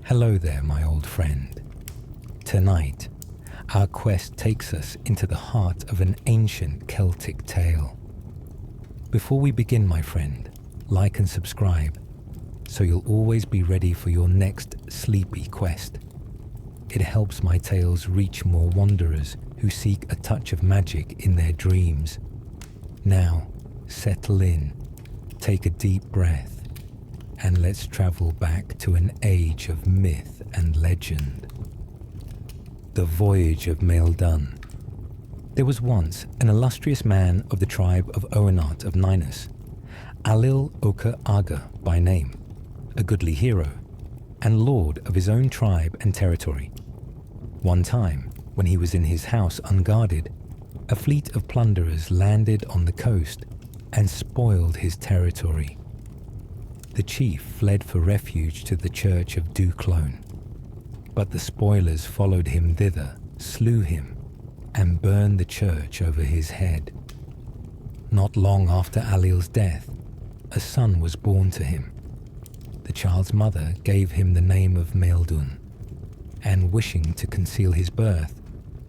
Hello there, my old friend. Tonight, our quest takes us into the heart of an ancient Celtic tale. Before we begin, my friend, like and subscribe, so you'll always be ready for your next sleepy quest. It helps my tales reach more wanderers who seek a touch of magic in their dreams. Now, settle in, take a deep breath, and let's travel back to an age of myth and legend. The Voyage of Maildun. There was once an illustrious man of the tribe of Oenart of Ninus, Alil Oka Aga by name, a goodly hero, and lord of his own tribe and territory. One time, when he was in his house unguarded, a fleet of plunderers landed on the coast and spoiled his territory. The chief fled for refuge to the church of Duclone, but the spoilers followed him thither, slew him, and burned the church over his head. Not long after Alil's death, a son was born to him. The child's mother gave him the name of Maildun, and wishing to conceal his birth,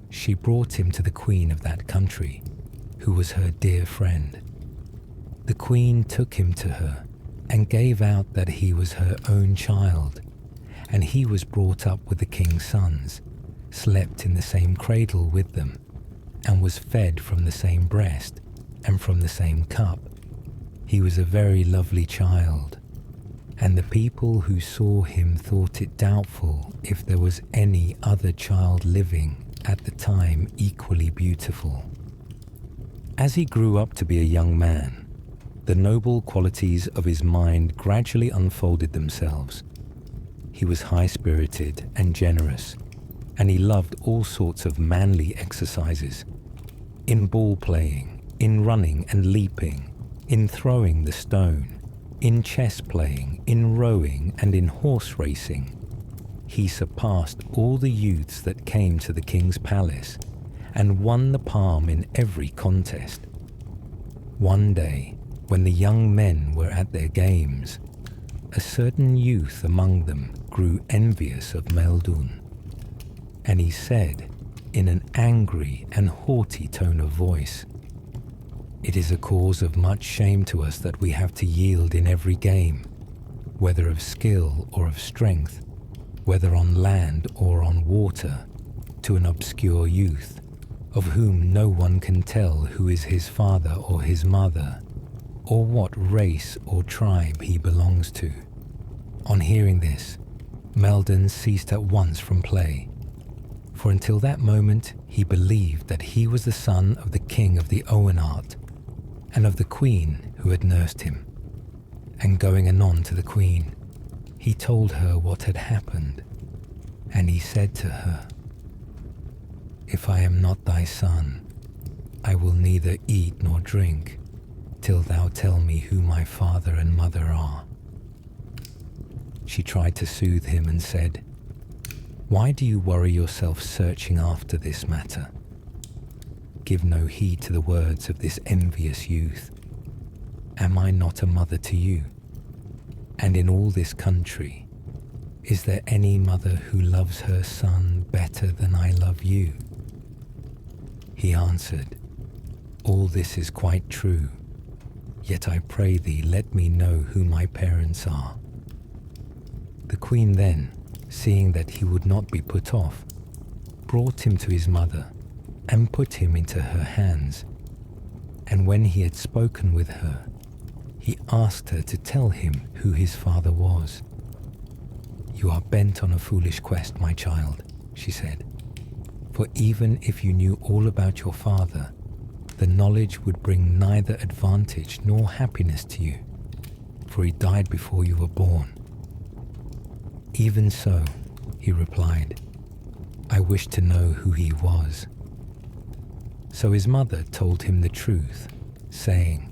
she brought him to the queen of that country, who was her dear friend. The queen took him to her and gave out that he was her own child, and he was brought up with the king's sons, slept in the same cradle with them, and was fed from the same breast and from the same cup. He was a very lovely child, and the people who saw him thought it doubtful if there was any other child living at the time equally beautiful. As he grew up to be a young man, the noble qualities of his mind gradually unfolded themselves. He was high-spirited and generous, and he loved all sorts of manly exercises. In ball playing, in running and leaping, in throwing the stone, in chess playing, in rowing and in horse racing, he surpassed all the youths that came to the king's palace and won the palm in every contest. One day, when the young men were at their games, a certain youth among them grew envious of Maildun, and he said, in an angry and haughty tone of voice, "It is a cause of much shame to us that we have to yield in every game, whether of skill or of strength, whether on land or on water, to an obscure youth, of whom no one can tell who is his father or his mother, or what race or tribe he belongs to." On hearing this, Maildun ceased at once from play, for until that moment he believed that he was the son of the king of the Oenart and of the queen who had nursed him. And going anon to the queen, he told her what had happened, and he said to her, "If I am not thy son, I will neither eat nor drink till thou tell me who my father and mother are." She tried to soothe him and said, "Why do you worry yourself searching after this matter? Give no heed to the words of this envious youth. Am I not a mother to you? And in all this country, is there any mother who loves her son better than I love you?" He answered, "All this is quite true. Yet I pray thee, let me know who my parents are." The queen then, seeing that he would not be put off, brought him to his mother and put him into her hands. And when he had spoken with her, he asked her to tell him who his father was. "You are bent on a foolish quest, my child," she said. "For even if you knew all about your father, the knowledge would bring neither advantage nor happiness to you, for he died before you were born." "Even so," he replied, "I wish to know who he was." So his mother told him the truth, saying,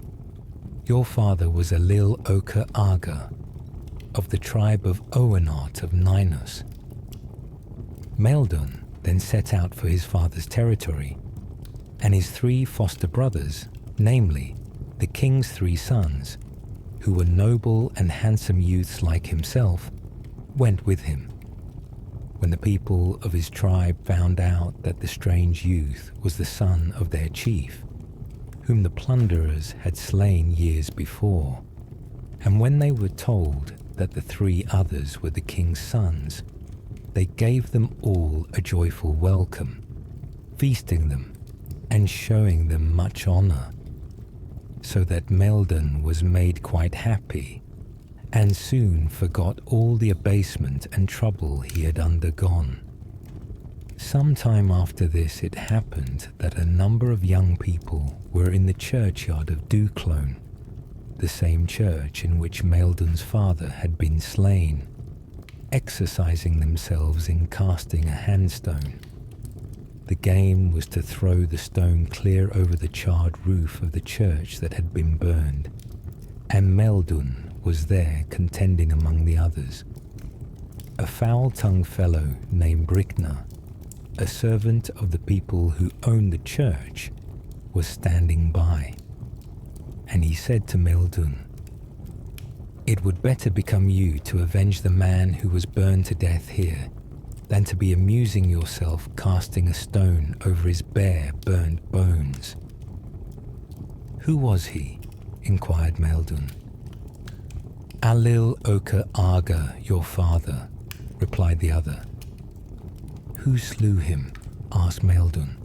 "Your father was Alil Oka Aga, of the tribe of Oenart of Ninus." Maildun then set out for his father's territory, and his 3 foster brothers, namely, the king's 3 sons, who were noble and handsome youths like himself, went with him. When the people of his tribe found out that the strange youth was the son of their chief, whom the plunderers had slain years before, and when they were told that the 3 others were the king's sons, they gave them all a joyful welcome, feasting them and showing them much honor, so that Maildun was made quite happy and soon forgot all the abasement and trouble he had undergone. Some time after this it happened that a number of young people were in the churchyard of Duclone, the same church in which Maildun's father had been slain, exercising themselves in casting a handstone. The game was to throw the stone clear over the charred roof of the church that had been burned, and Maildun was there contending among the others. A foul-tongued fellow named Bricna, a servant of the people who owned the church, was standing by, and he said to Maildun, "It would better become you to avenge the man who was burned to death here than to be amusing yourself casting a stone over his bare, burned bones." "Who was he?" inquired Maildun. "Alil Oka Arga, your father," replied the other. "Who slew him?" asked Maildun.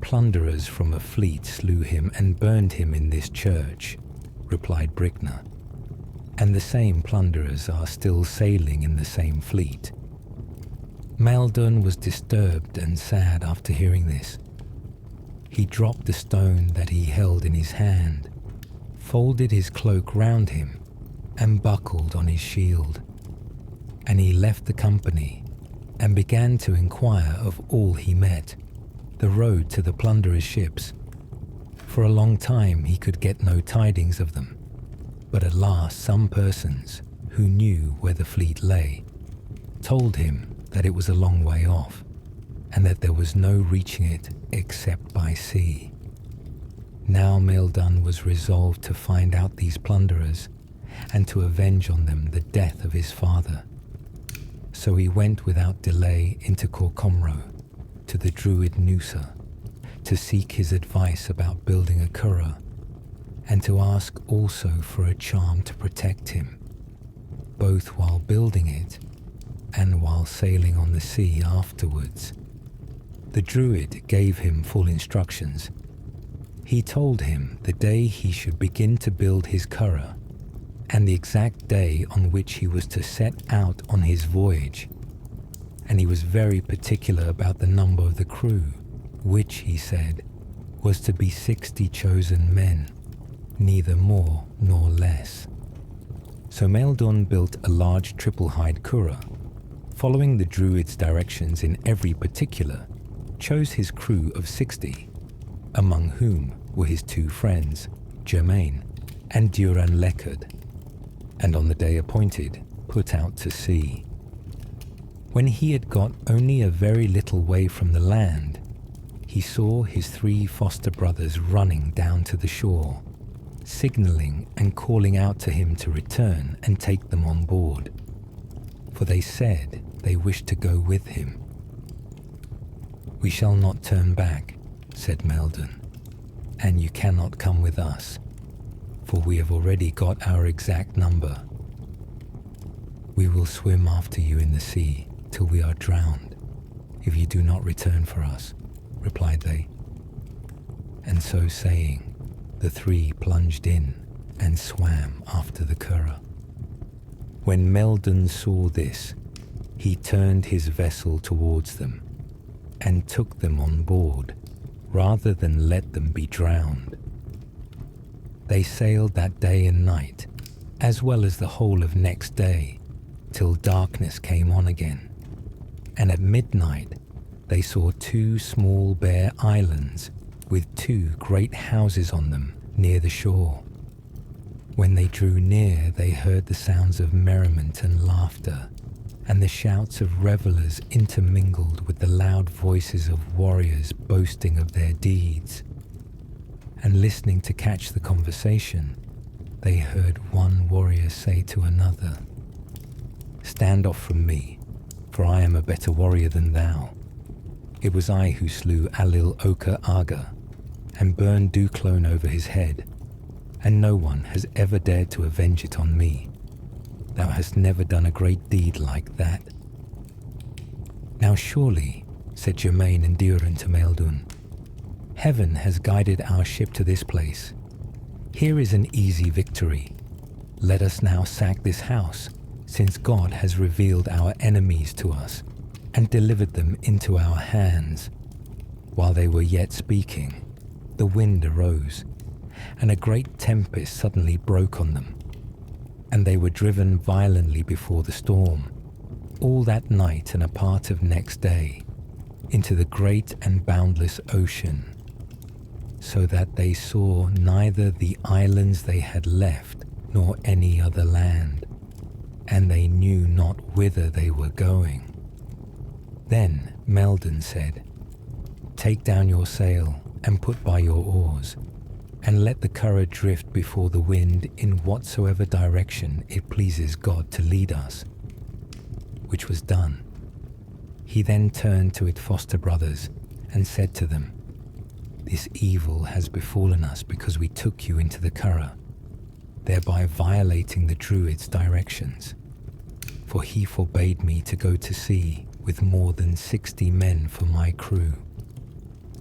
"Plunderers from a fleet slew him and burned him in this church," replied Bricna. "And the same plunderers are still sailing in the same fleet." Maildun was disturbed and sad after hearing this. He dropped the stone that he held in his hand, folded his cloak round him, and buckled on his shield. And he left the company and began to inquire of all he met the road to the plunderers' ships. For a long time he could get no tidings of them, but at last some persons who knew where the fleet lay told him that it was a long way off, and that there was no reaching it except by sea. Now Maildun was resolved to find out these plunderers and to avenge on them the death of his father. So he went without delay into Corcomro, to the druid Noosa, to seek his advice about building a curragh, and to ask also for a charm to protect him, both while building it and while sailing on the sea afterwards. The druid gave him full instructions. He told him the day he should begin to build his curragh, and the exact day on which he was to set out on his voyage, and he was very particular about the number of the crew, which, he said, was to be 60 chosen men, neither more nor less. So Maildun built a large triple-hide curragh, following the druid's directions in every particular, chose his crew of 60, among whom were his 2 friends, Germain and Duran Leckard, and on the day appointed put out to sea. When he had got only a very little way from the land, he saw his 3 foster brothers running down to the shore, signalling and calling out to him to return and take them on board, for they said they wished to go with him. "We shall not turn back," said Maildun, "and you cannot come with us, for we have already got our exact number. We will swim after you in the sea till we are drowned, if you do not return for us," replied they. And so saying, the 3 plunged in and swam after the curragh. When Maildun saw this, he turned his vessel towards them and took them on board, rather than let them be drowned. They sailed that day and night, as well as the whole of next day, till darkness came on again, and at midnight they saw 2 small bare islands with 2 great houses on them near the shore. When they drew near, they heard the sounds of merriment and laughter, and the shouts of revelers intermingled with the loud voices of warriors boasting of their deeds. And listening to catch the conversation, they heard one warrior say to another, "Stand off from me, for I am a better warrior than thou. It was I who slew Alil Oka Aga and burned Duclone over his head, and no one has ever dared to avenge it on me. Thou hast never done a great deed like that." "Now surely," said Germain and Durin to Maildun, "heaven has guided our ship to this place. Here is an easy victory. Let us now sack this house, since God has revealed our enemies to us and delivered them into our hands." While they were yet speaking, the wind arose, and a great tempest suddenly broke on them, and they were driven violently before the storm, all that night and a part of next day, into the great and boundless ocean, so that they saw neither the islands they had left nor any other land, and they knew not whither they were going. Then Maildun said, "Take down your sail and put by your oars, and let the curragh drift before the wind in whatsoever direction it pleases God to lead us." Which was done. He then turned to its foster brothers and said to them, "This evil has befallen us because we took you into the curragh, thereby violating the Druid's directions. For he forbade me to go to sea with more than 60 men for my crew,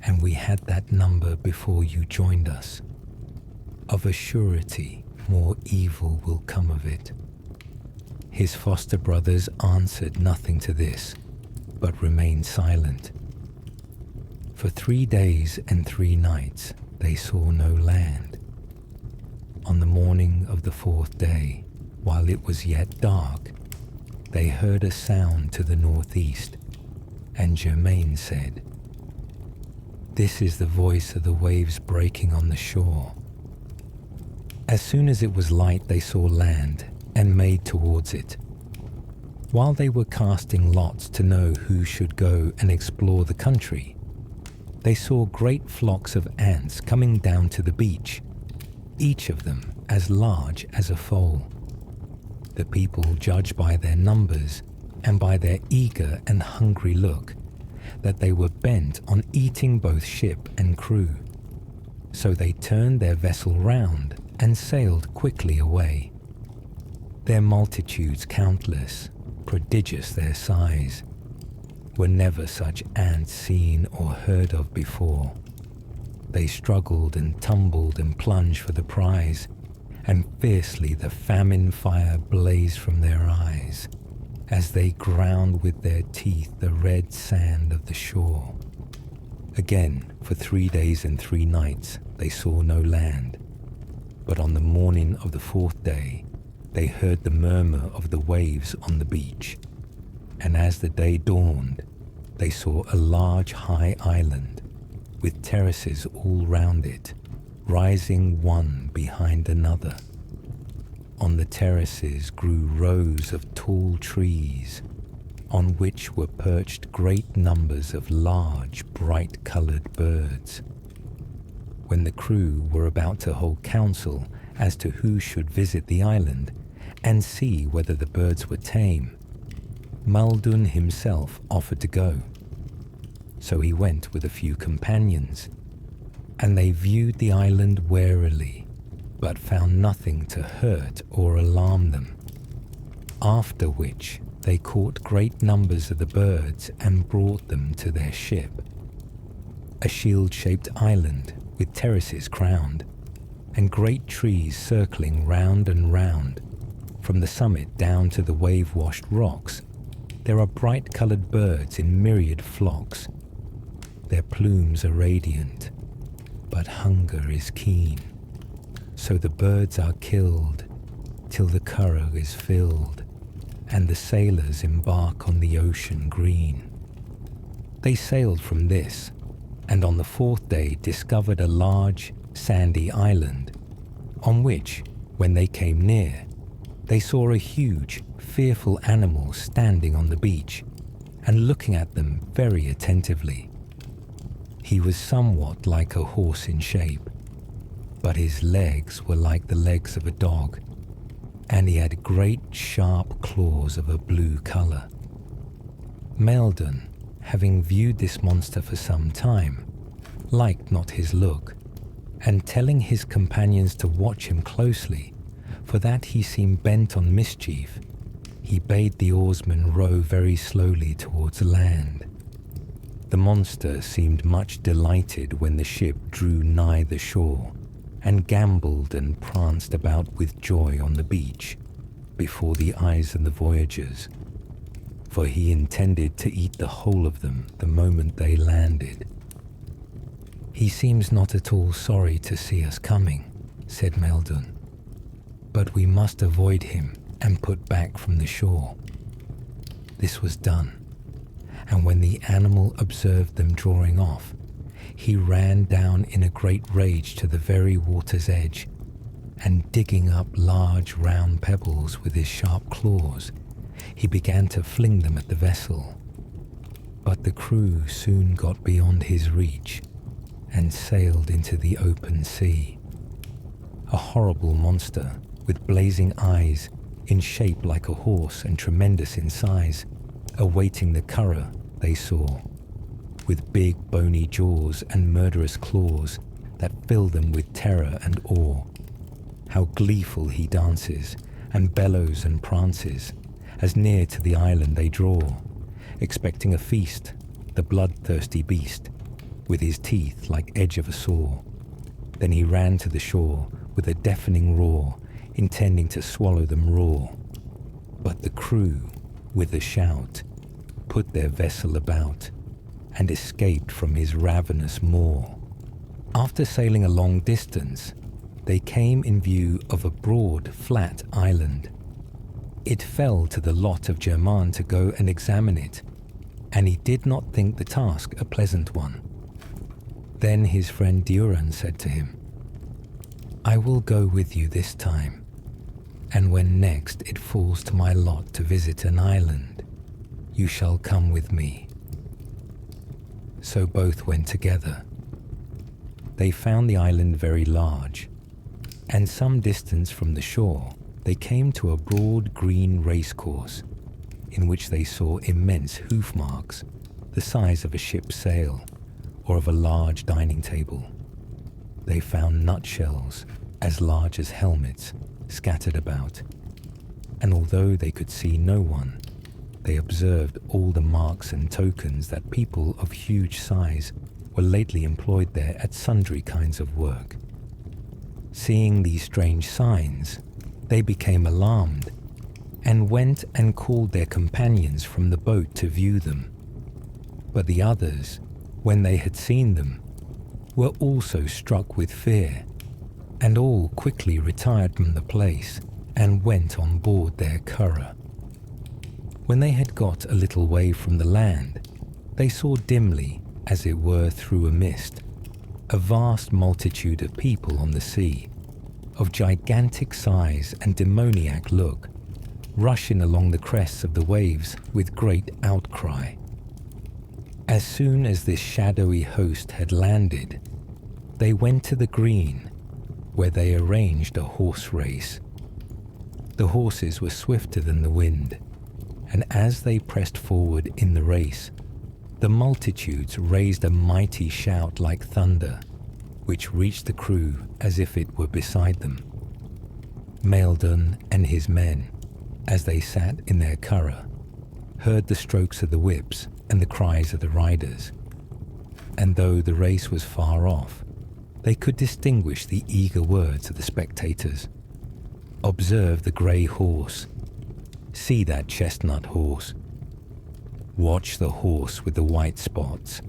and we had that number before you joined us. Of a surety, more evil will come of it." His foster brothers answered nothing to this, but remained silent. For 3 days and 3 nights they saw no land. On the morning of the 4th day, while it was yet dark, they heard a sound to the northeast, and Germain said, "This is the voice of the waves breaking on the shore." As soon as it was light, they saw land and made towards it. While they were casting lots to know who should go and explore the country, they saw great flocks of ants coming down to the beach, each of them as large as a foal. The people judged by their numbers and by their eager and hungry look that they were bent on eating both ship and crew. So they turned their vessel round and sailed quickly away. Their multitudes countless, prodigious their size, were never such ants seen or heard of before. They struggled and tumbled and plunged for the prize, and fiercely the famine fire blazed from their eyes, as they ground with their teeth the red sand of the shore. Again, for 3 days and 3 nights they saw no land, but on the morning of the 4th day they heard the murmur of the waves on the beach, and as the day dawned they saw a large high island, with terraces all round it, rising one behind another. On the terraces grew rows of tall trees, on which were perched great numbers of large, bright-coloured birds. When the crew were about to hold council as to who should visit the island and see whether the birds were tame, Maildun himself offered to go. So he went with a few companions, and they viewed the island warily, but found nothing to hurt or alarm them. After which they caught great numbers of the birds and brought them to their ship, a shield-shaped island with terraces crowned, and great trees circling round and round. From the summit down to the wave-washed rocks, there are bright-coloured birds in myriad flocks. Their plumes are radiant, but hunger is keen. So the birds are killed till the curragh is filled, and the sailors embark on the ocean green. They sailed from this, and on the 4th day discovered a large sandy island, on which, when they came near, they saw a huge, fearful animal standing on the beach and looking at them very attentively. He was somewhat like a horse in shape, but his legs were like the legs of a dog, and he had great sharp claws of a blue colour. Maildun, having viewed this monster for some time, liked not his look, and telling his companions to watch him closely, for that he seemed bent on mischief, he bade the oarsmen row very slowly towards land. The monster seemed much delighted when the ship drew nigh the shore, and gambolled and pranced about with joy on the beach, before the eyes of the voyagers, for he intended to eat the whole of them the moment they landed. "He seems not at all sorry to see us coming," said Maildun, "but we must avoid him and put back from the shore." This was done, and when the animal observed them drawing off, he ran down in a great rage to the very water's edge, and digging up large round pebbles with his sharp claws, he began to fling them at the vessel. But the crew soon got beyond his reach and sailed into the open sea. A horrible monster with blazing eyes, in shape like a horse and tremendous in size, awaiting the curragh they saw, with big bony jaws and murderous claws that fill them with terror and awe. How gleeful he dances and bellows and prances as near to the island they draw, expecting a feast, the bloodthirsty beast, with his teeth like edge of a saw. Then he ran to the shore with a deafening roar, intending to swallow them raw. But the crew, with a shout, put their vessel about, and escaped from his ravenous maw. After sailing a long distance, they came in view of a broad, flat island. It fell to the lot of Germain to go and examine it, and he did not think the task a pleasant one. Then his friend Turenn said to him, "I will go with you this time, and when next it falls to my lot to visit an island, you shall come with me." So both went together. They found the island very large, and some distance from the shore they came to a broad green racecourse, in which they saw immense hoof marks, the size of a ship's sail, or of a large dining table. They found nutshells, as large as helmets, scattered about, and although they could see no one, they observed all the marks and tokens that people of huge size were lately employed there at sundry kinds of work. Seeing these strange signs, they became alarmed, and went and called their companions from the boat to view them. But the others, when they had seen them, were also struck with fear, and all quickly retired from the place and went on board their curragh. When they had got a little way from the land, they saw dimly, as it were through a mist, a vast multitude of people on the sea, of gigantic size and demoniac look, rushing along the crests of the waves with great outcry. As soon as this shadowy host had landed, they went to the green, where they arranged a horse race. The horses were swifter than the wind, and as they pressed forward in the race, the multitudes raised a mighty shout like thunder, which reached the crew as if it were beside them. Maildun and his men, as they sat in their curragh, heard the strokes of the whips and the cries of the riders, and though the race was far off, they could distinguish the eager words of the spectators. "Observe the grey horse. See that chestnut horse. Watch the horse with the white spots.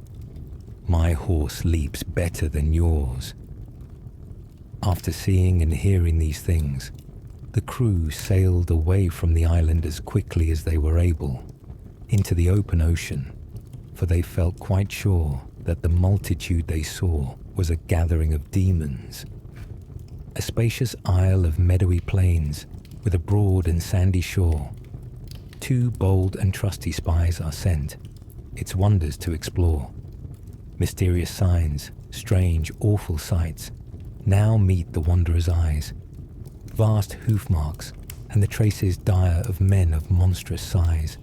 My horse leaps better than yours." After seeing and hearing these things, the crew sailed away from the island as quickly as they were able, into the open ocean, for they felt quite sure that the multitude they saw was a gathering of demons. A spacious isle of meadowy plains, with a broad and sandy shore. 2 bold and trusty spies are sent, its wonders to explore. Mysterious signs, strange, awful sights, now meet the wanderer's eyes. Vast hoof marks, and the traces dire of men of monstrous size.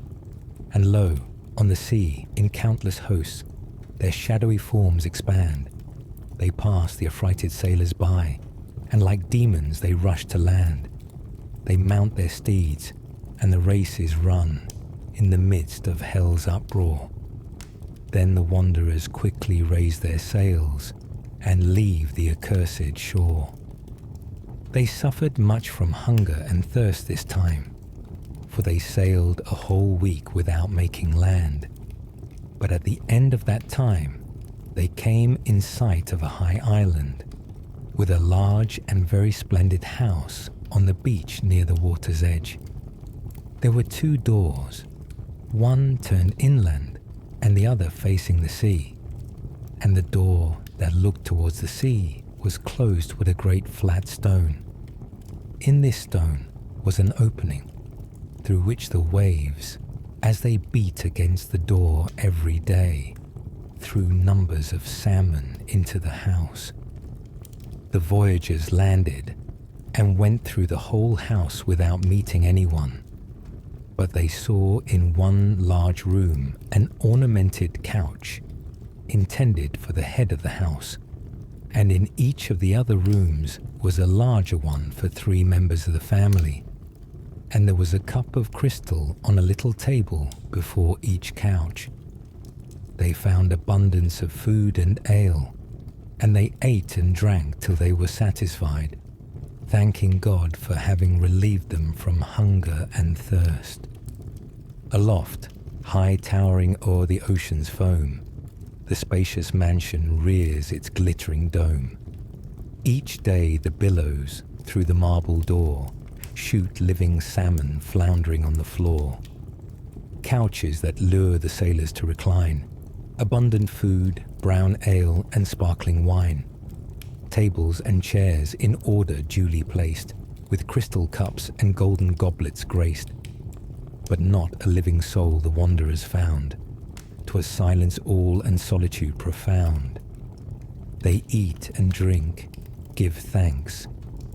And lo, On the sea, in countless hosts, their shadowy forms expand. They pass the affrighted sailors by, and like demons they rush to land. They mount their steeds, and the race is run in the midst of hell's uproar. Then the wanderers quickly raise their sails and leave the accursed shore. They suffered much from hunger and thirst this time, for they sailed a whole week without making land. But at the end of that time, they came in sight of a high island, with a large and very splendid house on the beach near the water's edge. There were 2 doors, one turned inland and the other facing the sea, and the door that looked towards the sea was closed with a great flat stone. In this stone was an opening, through which the waves, as they beat against the door every day, threw numbers of salmon into the house. The voyagers landed and went through the whole house without meeting anyone. But they saw in one large room an ornamented couch intended for the head of the house, and in each of the other rooms was a larger one for 3 members of the family, and there was a cup of crystal on a little table before each couch. They found abundance of food and ale, and they ate and drank till they were satisfied, thanking God for having relieved them from hunger and thirst. Aloft, high towering o'er the ocean's foam, the spacious mansion rears its glittering dome. Each day the billows, through the marble door, shoot living salmon floundering on the floor. Couches that lure the sailors to recline, abundant food, brown ale and sparkling wine. Tables and chairs in order duly placed, with crystal cups and golden goblets graced. But not a living soul the wanderers found. 'Twas silence all and solitude profound. They eat and drink, give thanks,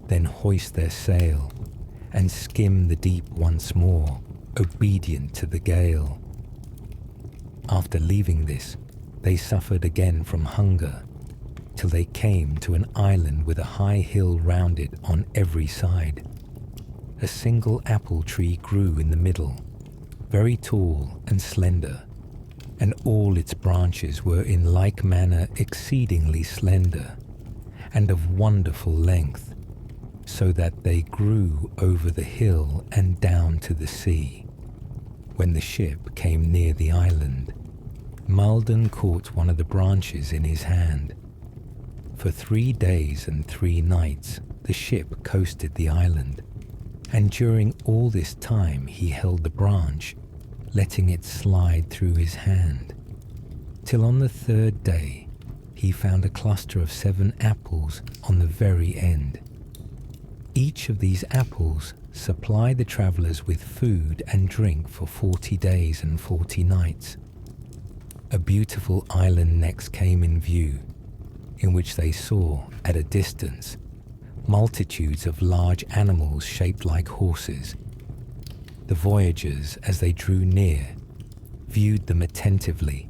then hoist their sail, and skim the deep once more, obedient to the gale. After leaving this, they suffered again from hunger, till they came to an island with a high hill round it on every side. A single apple tree grew in the middle, very tall and slender, and all its branches were in like manner exceedingly slender, and of wonderful length, so that they grew over the hill and down to the sea. When the ship came near the island, Maildun caught one of the branches in his hand. For 3 days and 3 nights the ship coasted the island, and during all this time he held the branch, letting it slide through his hand, till on the 3rd day he found a cluster of 7 apples on the very end. Each of these apples supplied the travellers with food and drink for 40 days and 40 nights. A beautiful island next came in view, in which they saw, at a distance, multitudes of large animals shaped like horses. The voyagers, as they drew near, viewed them attentively,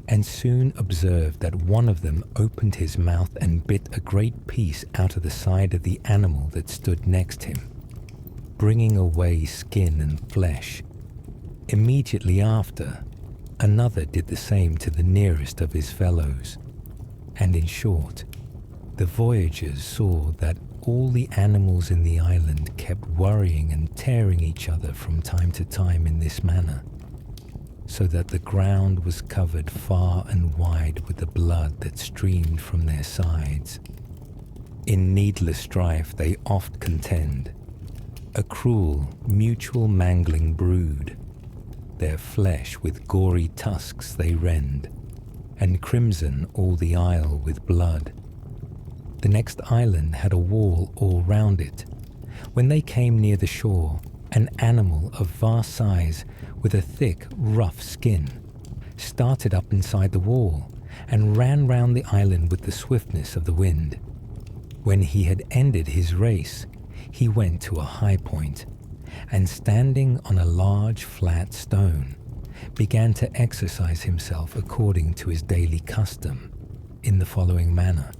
and soon observed that one of them opened his mouth and bit a great piece out of the side of the animal that stood next him, bringing away skin and flesh. Immediately after, another did the same to the nearest of his fellows, and in short, the voyagers saw that all the animals in the island kept worrying and tearing each other from time to time in this manner, so that the ground was covered far and wide with the blood that streamed from their sides. In needless strife they oft contend, a cruel, mutual mangling brood. Their flesh with gory tusks they rend, and crimson all the isle with blood. The next island had a wall all round it. When they came near the shore, an animal of vast size with a thick, rough skin started up inside the wall and ran round the island with the swiftness of the wind. When he had ended his race, he went to a high point, and standing on a large flat stone, began to exercise himself according to his daily custom in the following manner.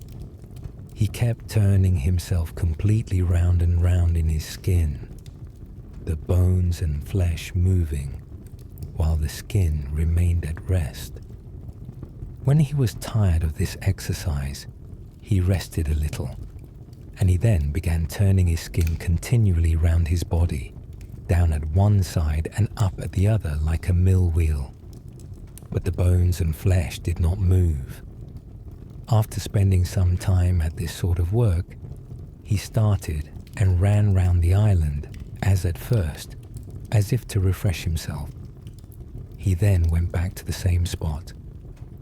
He kept turning himself completely round and round in his skin, the bones and flesh moving, while the skin remained at rest. When he was tired of this exercise, he rested a little, and he then began turning his skin continually round his body, down at one side and up at the other like a mill wheel. But the bones and flesh did not move. After spending some time at this sort of work, he started and ran round the island as at first, as if to refresh himself. He then went back to the same spot,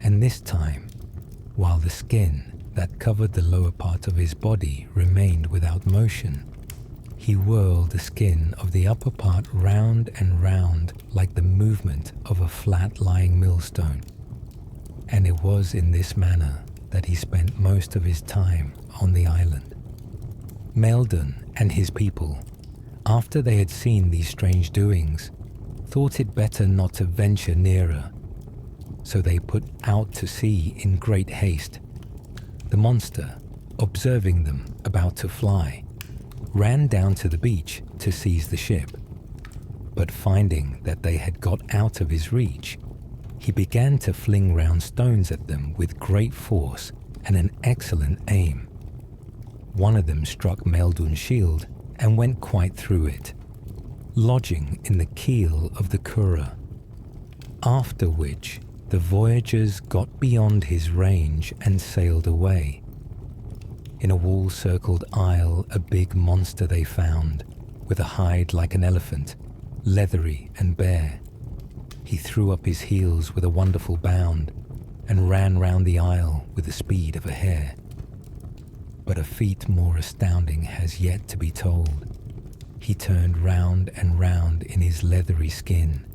and this time, while the skin that covered the lower part of his body remained without motion, he whirled the skin of the upper part round and round like the movement of a flat-lying millstone. And it was in this manner that he spent most of his time on the island. Maildun and his people, after they had seen these strange doings, thought it better not to venture nearer, so they put out to sea in great haste. The monster, observing them about to fly, ran down to the beach to seize the ship, but finding that they had got out of his reach, he began to fling round stones at them with great force and an excellent aim. One of them struck Maildun's shield and went quite through it, lodging in the keel of the curragh, after which the voyagers got beyond his range and sailed away. In a wall-circled isle, a big monster they found, with a hide like an elephant, leathery and bare. He threw up his heels with a wonderful bound and ran round the isle with the speed of a hare. But a feat more astounding has yet to be told. He turned round and round in his leathery skin.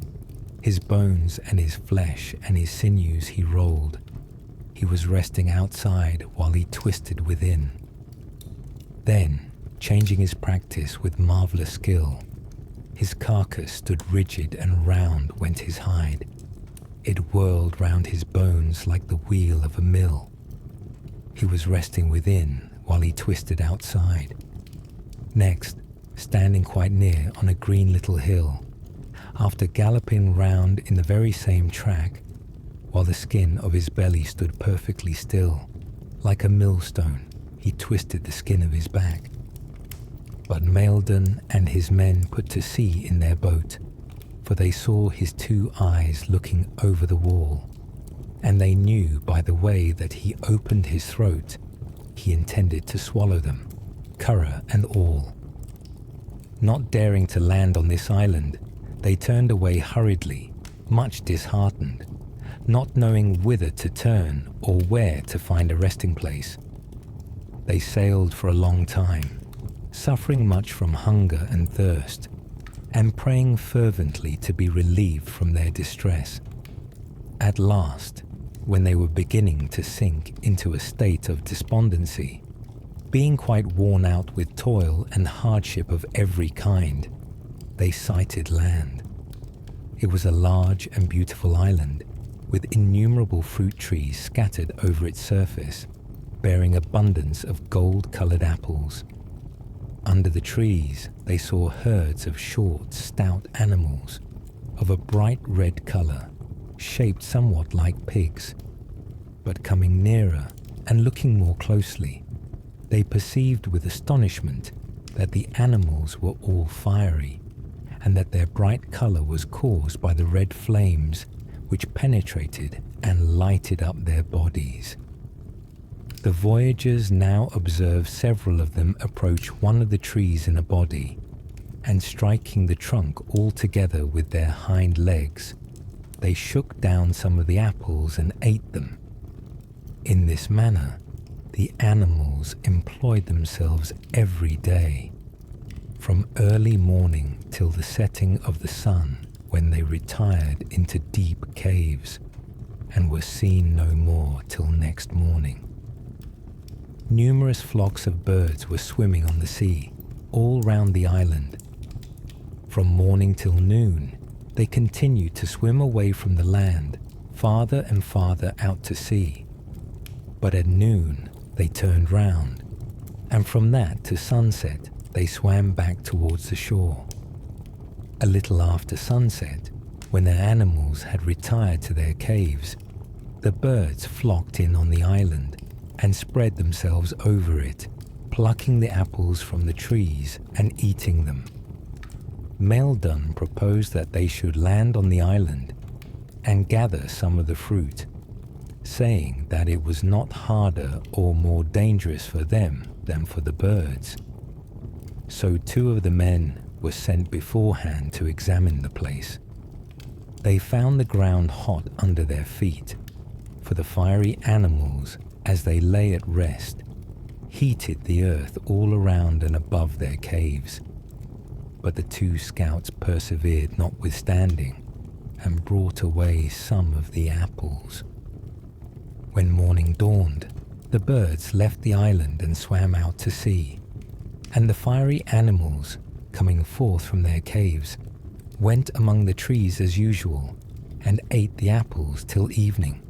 His bones and his flesh and his sinews he rolled. He was resting outside while he twisted within. Then, changing his practice with marvelous skill, his carcass stood rigid and round went his hide. It whirled round his bones like the wheel of a mill. He was resting within while he twisted outside. Next, standing quite near on a green little hill, after galloping round in the very same track, while the skin of his belly stood perfectly still, like a millstone, he twisted the skin of his back. But Maildun and his men put to sea in their boat, for they saw his two eyes looking over the wall, and they knew by the way that he opened his throat, he intended to swallow them, curragh and all. Not daring to land on this island, they turned away hurriedly, much disheartened, not knowing whither to turn or where to find a resting place. They sailed for a long time, suffering much from hunger and thirst, and praying fervently to be relieved from their distress. At last, when they were beginning to sink into a state of despondency, being quite worn out with toil and hardship of every kind, they sighted land. It was a large and beautiful island, with innumerable fruit trees scattered over its surface, bearing abundance of gold-coloured apples. Under the trees, they saw herds of short, stout animals, of a bright red colour, shaped somewhat like pigs. But coming nearer and looking more closely, they perceived with astonishment that the animals were all fiery, and that their bright colour was caused by the red flames which penetrated and lighted up their bodies. The voyagers now observed several of them approach one of the trees in a body, and striking the trunk all together with their hind legs, they shook down some of the apples and ate them. In this manner, the animals employed themselves every day, from early morning till the setting of the sun, when they retired into deep caves, and were seen no more till next morning. Numerous flocks of birds were swimming on the sea, all round the island. From morning till noon, they continued to swim away from the land, farther and farther out to sea. But at noon, they turned round, and from that to sunset, they swam back towards the shore. A little after sunset, when their animals had retired to their caves, the birds flocked in on the island and spread themselves over it, plucking the apples from the trees and eating them. Maildun proposed that they should land on the island and gather some of the fruit, saying that it was not harder or more dangerous for them than for the birds. So 2 of the men were sent beforehand to examine the place. They found the ground hot under their feet, for the fiery animals, as they lay at rest, heated the earth all around and above their caves. But the 2 scouts persevered notwithstanding, and brought away some of the apples. When morning dawned, the birds left the island and swam out to sea, and the fiery animals, coming forth from their caves, went among the trees as usual, and ate the apples till evening.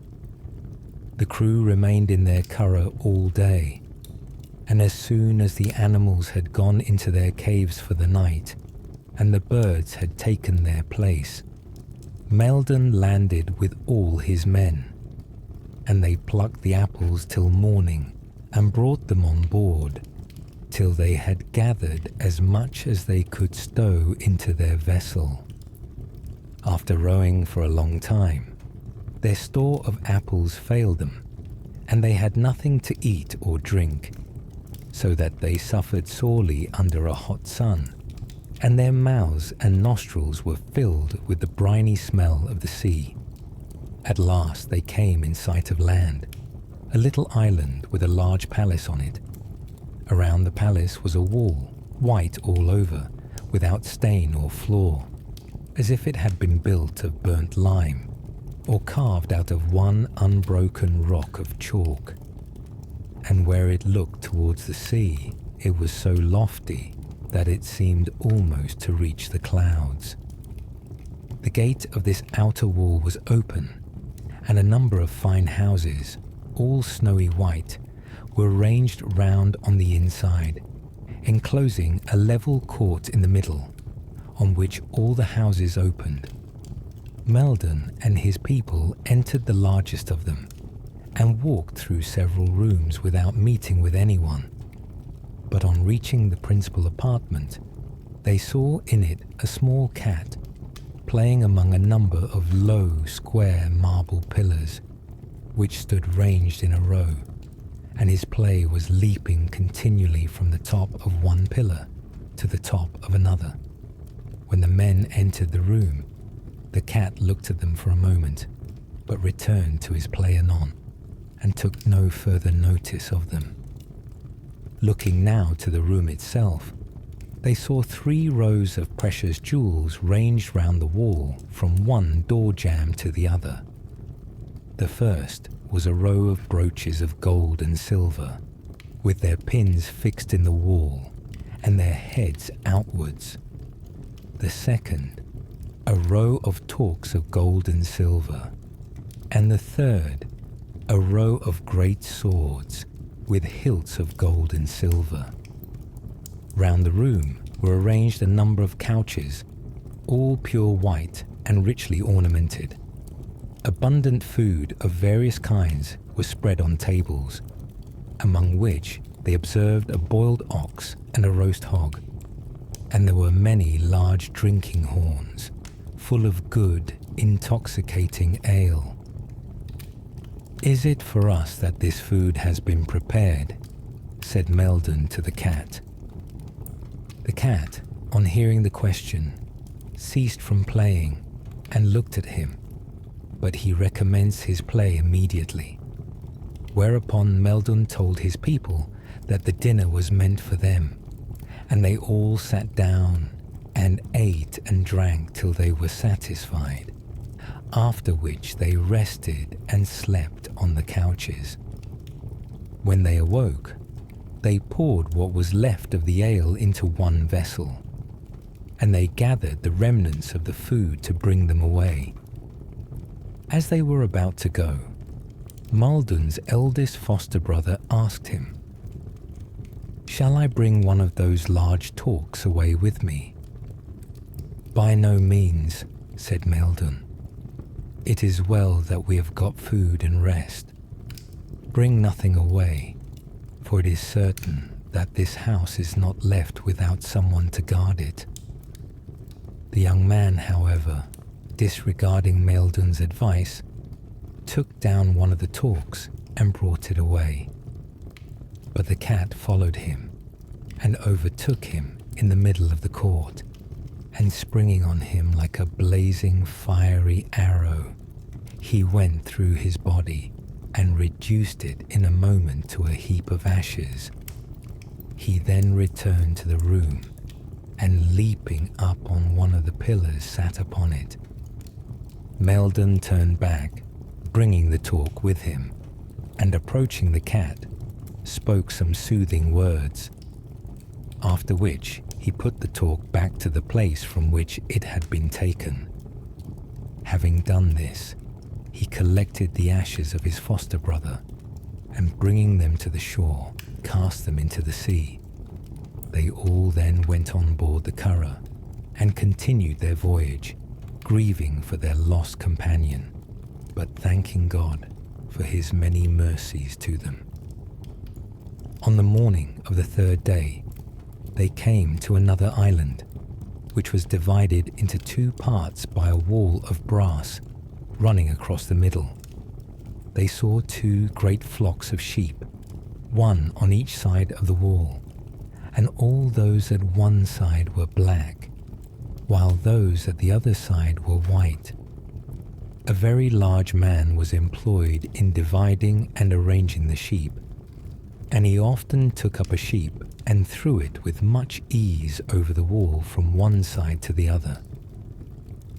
The crew remained in their curragh all day, and as soon as the animals had gone into their caves for the night, and the birds had taken their place, Maildun landed with all his men, and they plucked the apples till morning, and brought them on board, till they had gathered as much as they could stow into their vessel. After rowing for a long time, their store of apples failed them, and they had nothing to eat or drink, so that they suffered sorely under a hot sun, and their mouths and nostrils were filled with the briny smell of the sea. At last they came in sight of land, a little island with a large palace on it. Around the palace was a wall, white all over, without stain or flaw, as if it had been built of burnt lime, or carved out of one unbroken rock of chalk. And where it looked towards the sea, it was so lofty that it seemed almost to reach the clouds. The gate of this outer wall was open, and a number of fine houses, all snowy white, were ranged round on the inside, enclosing a level court in the middle, on which all the houses opened. Maildun and his people entered the largest of them, and walked through several rooms without meeting with anyone. But on reaching the principal apartment, they saw in it a small cat, playing among a number of low, square marble pillars, which stood ranged in a row, and his play was leaping continually from the top of one pillar to the top of another. When the men entered the room, the cat looked at them for a moment, but returned to his play anon, and took no further notice of them. Looking now to the room itself, they saw 3 rows of precious jewels ranged round the wall from one door jamb to the other. The first was a row of brooches of gold and silver, with their pins fixed in the wall and their heads outwards. The second, a row of torques of gold and silver, and the third, a row of great swords with hilts of gold and silver. Round the room were arranged a number of couches, all pure white and richly ornamented. Abundant food of various kinds was spread on tables, among which they observed a boiled ox and a roast hog, and there were many large drinking horns, full of good, intoxicating ale. "Is it for us that this food has been prepared?" said Maildun to the cat. The cat, on hearing the question, ceased from playing and looked at him, but he recommenced his play immediately. Whereupon Maildun told his people that the dinner was meant for them, and they all sat down and ate and drank till they were satisfied, after which they rested and slept on the couches. When they awoke, they poured what was left of the ale into one vessel, and they gathered the remnants of the food to bring them away. As they were about to go, Maildun's eldest foster brother asked him, "Shall I bring one of those large torques away with me?" "By no means," said Maildun. "It is well that we have got food and rest. Bring nothing away, for it is certain that this house is not left without someone to guard it." The young man, however, disregarding Maildun's advice, took down one of the torques and brought it away. But the cat followed him and overtook him in the middle of the court, and springing on him like a blazing fiery arrow, he went through his body and reduced it in a moment to a heap of ashes. He then returned to the room and, leaping up on one of the pillars, sat upon it. Maildun turned back, bringing the torque with him, and approaching the cat, spoke some soothing words, after which he put the torque back to the place from which it had been taken. Having done this, he collected the ashes of his foster brother, and bringing them to the shore, cast them into the sea. They all then went on board the curragh and continued their voyage, grieving for their lost companion, but thanking God for his many mercies to them. On the morning of the third day, they came to another island, which was divided into two parts by a wall of brass running across the middle. They saw two great flocks of sheep, one on each side of the wall, and all those at one side were black, while those at the other side were white. A very large man was employed in dividing and arranging the sheep, and he often took up a sheep and threw it with much ease over the wall from one side to the other.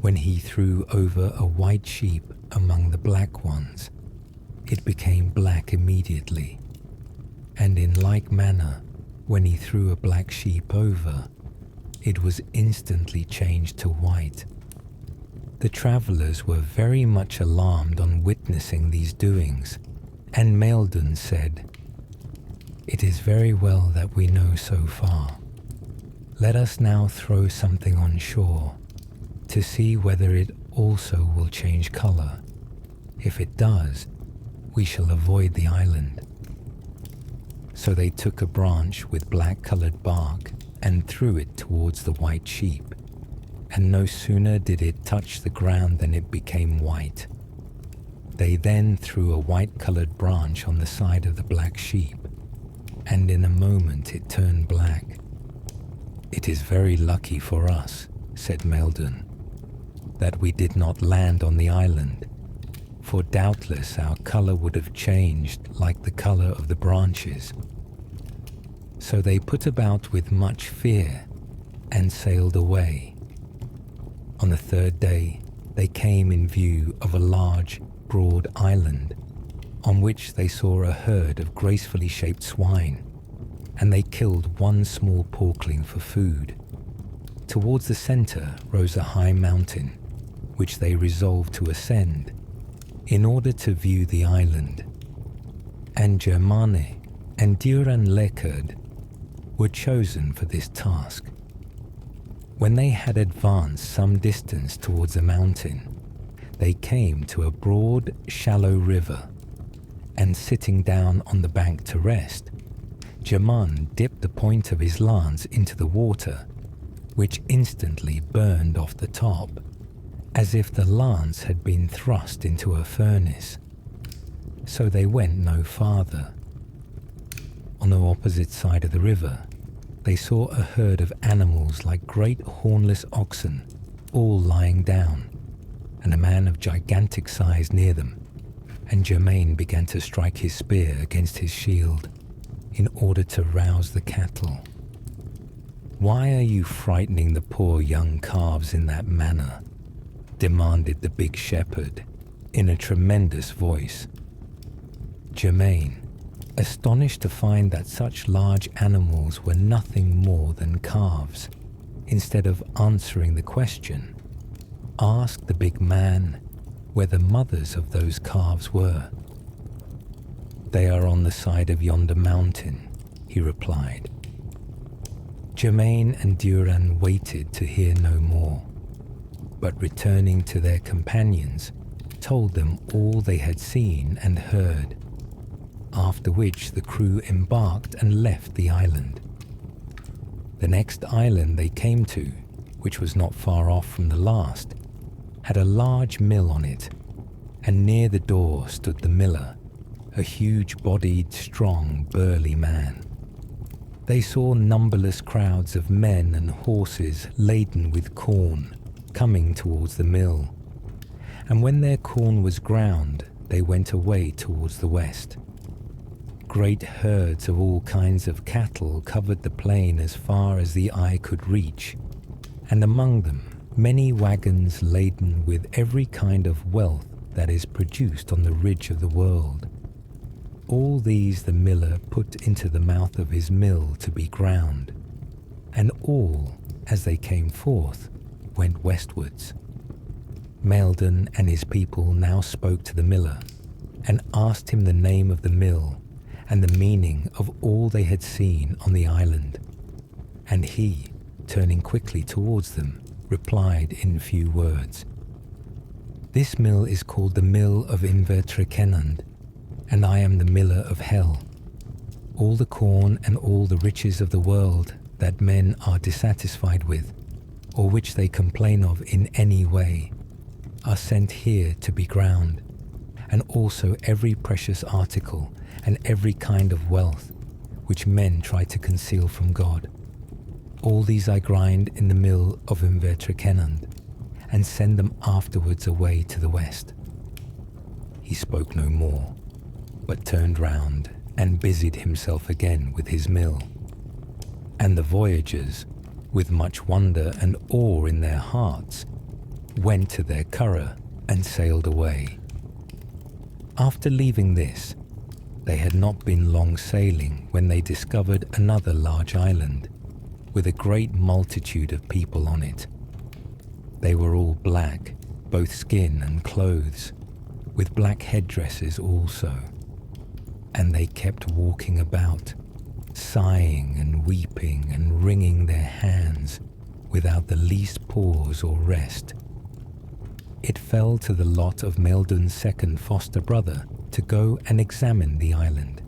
When he threw over a white sheep among the black ones, it became black immediately, and in like manner, when he threw a black sheep over, it was instantly changed to white. The travellers were very much alarmed on witnessing these doings, and Maildun said, "It is very well that we know so far. Let us now throw something on shore to see whether it also will change colour. If it does, we shall avoid the island." So they took a branch with black-coloured bark and threw it towards the white sheep, and no sooner did it touch the ground than it became white. They then threw a white-coloured branch on the side of the black sheep, and in a moment it turned black. "It is very lucky for us," said Maildun, "that we did not land on the island, for doubtless our colour would have changed like the colour of the branches." So they put about with much fear and sailed away. On the third day, they came in view of a large, broad island, on which they saw a herd of gracefully shaped swine, and they killed one small porkling for food. Towards the centre rose a high mountain, which they resolved to ascend in order to view the island. And Germane and Turenn were chosen for this task. When they had advanced some distance towards the mountain, they came to a broad, shallow river, and sitting down on the bank to rest, Germane dipped the point of his lance into the water, which instantly burned off the top, as if the lance had been thrust into a furnace. So they went no farther. On the opposite side of the river, they saw a herd of animals like great hornless oxen, all lying down, and a man of gigantic size near them, and Germain began to strike his spear against his shield in order to rouse the cattle. "Why are you frightening the poor young calves in that manner?" demanded the big shepherd in a tremendous voice. Germain, astonished to find that such large animals were nothing more than calves, instead of answering the question, asked the big man where the mothers of those calves were. "They are on the side of yonder mountain," he replied. Germain and Turenn waited to hear no more, but returning to their companions, told them all they had seen and heard, after which the crew embarked and left the island. The next island they came to, which was not far off from the last, had a large mill on it, and near the door stood the miller, a huge-bodied, strong, burly man. They saw numberless crowds of men and horses laden with corn coming towards the mill, and when their corn was ground, they went away towards the west. Great herds of all kinds of cattle covered the plain as far as the eye could reach, and among them many wagons laden with every kind of wealth that is produced on the ridge of the world. All these the miller put into the mouth of his mill to be ground, and all, as they came forth, went westwards. Maildun and his people now spoke to the miller, and asked him the name of the mill and the meaning of all they had seen on the island. And he, turning quickly towards them, replied in few words, "This mill is called the mill of Treacherous, and I am the miller of hell. All the corn and all the riches of the world that men are dissatisfied with, or which they complain of in any way, are sent here to be ground, and also every precious article and every kind of wealth which men try to conceal from God. All these I grind in the mill of Treacherous, and send them afterwards away to the west." He spoke no more, but turned round and busied himself again with his mill. And the voyagers, with much wonder and awe in their hearts, went to their curragh and sailed away. After leaving this, they had not been long sailing when they discovered another large island, with a great multitude of people on it. They were all black, both skin and clothes, with black headdresses also, and they kept walking about, sighing and weeping and wringing their hands without the least pause or rest. It fell to the lot of Maildun's second foster brother to go and examine the island,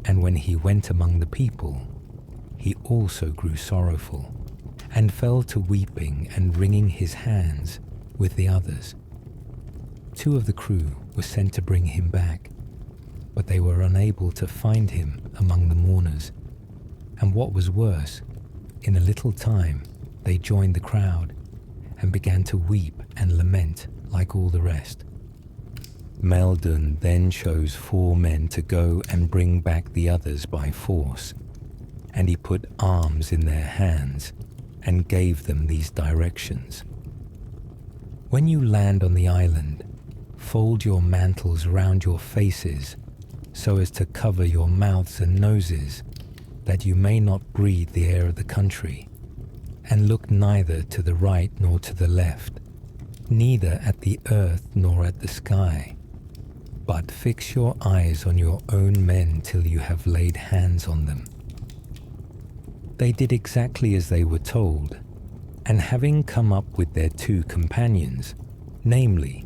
and when he went among the people, he also grew sorrowful, and fell to weeping and wringing his hands with the others. 2 of the crew were sent to bring him back, but they were unable to find him among the mourners, and what was worse, in a little time they joined the crowd and began to weep and lament like all the rest. Maildun then chose 4 men to go and bring back the others by force, and he put arms in their hands and gave them these directions. "When you land on the island, fold your mantles round your faces so as to cover your mouths and noses, that you may not breathe the air of the country, and look neither to the right nor to the left, neither at the earth nor at the sky, but fix your eyes on your own men till you have laid hands on them." They did exactly as they were told, and having come up with their 2 companions, namely,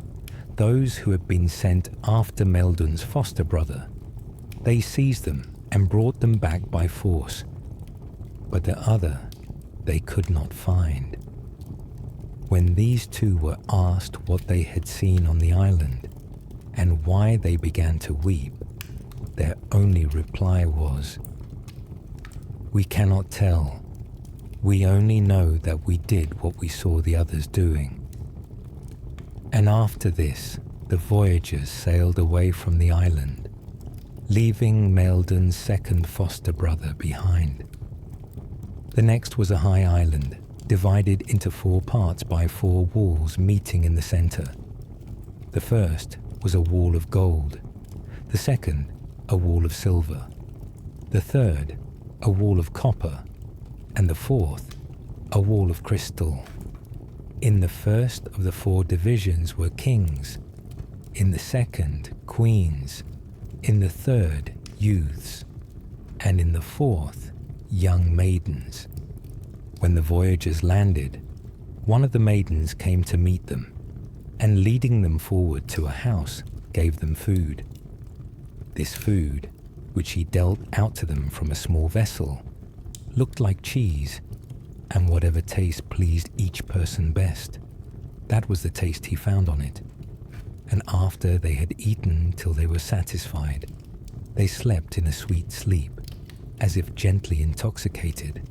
those who had been sent after Maildun's foster brother, they seized them and brought them back by force, but the other they could not find. When these 2 were asked what they had seen on the island, and why they began to weep, their only reply was, "We cannot tell. We only know that we did what we saw the others doing." And after this, the voyagers sailed away from the island, leaving Maildun's second foster brother behind. The next was a high island, divided into 4 parts by 4 walls meeting in the center. The first was a wall of gold, the second a wall of silver, the third a wall of copper, and the fourth a wall of crystal. In the first of the 4 divisions were kings, in the second, queens, in the third, youths, and in the fourth, young maidens. When the voyagers landed, one of the maidens came to meet them, and leading them forward to a house, gave them food. This food, which he dealt out to them from a small vessel, looked like cheese, and whatever taste pleased each person best, that was the taste he found on it. And after they had eaten till they were satisfied, they slept in a sweet sleep, as if gently intoxicated,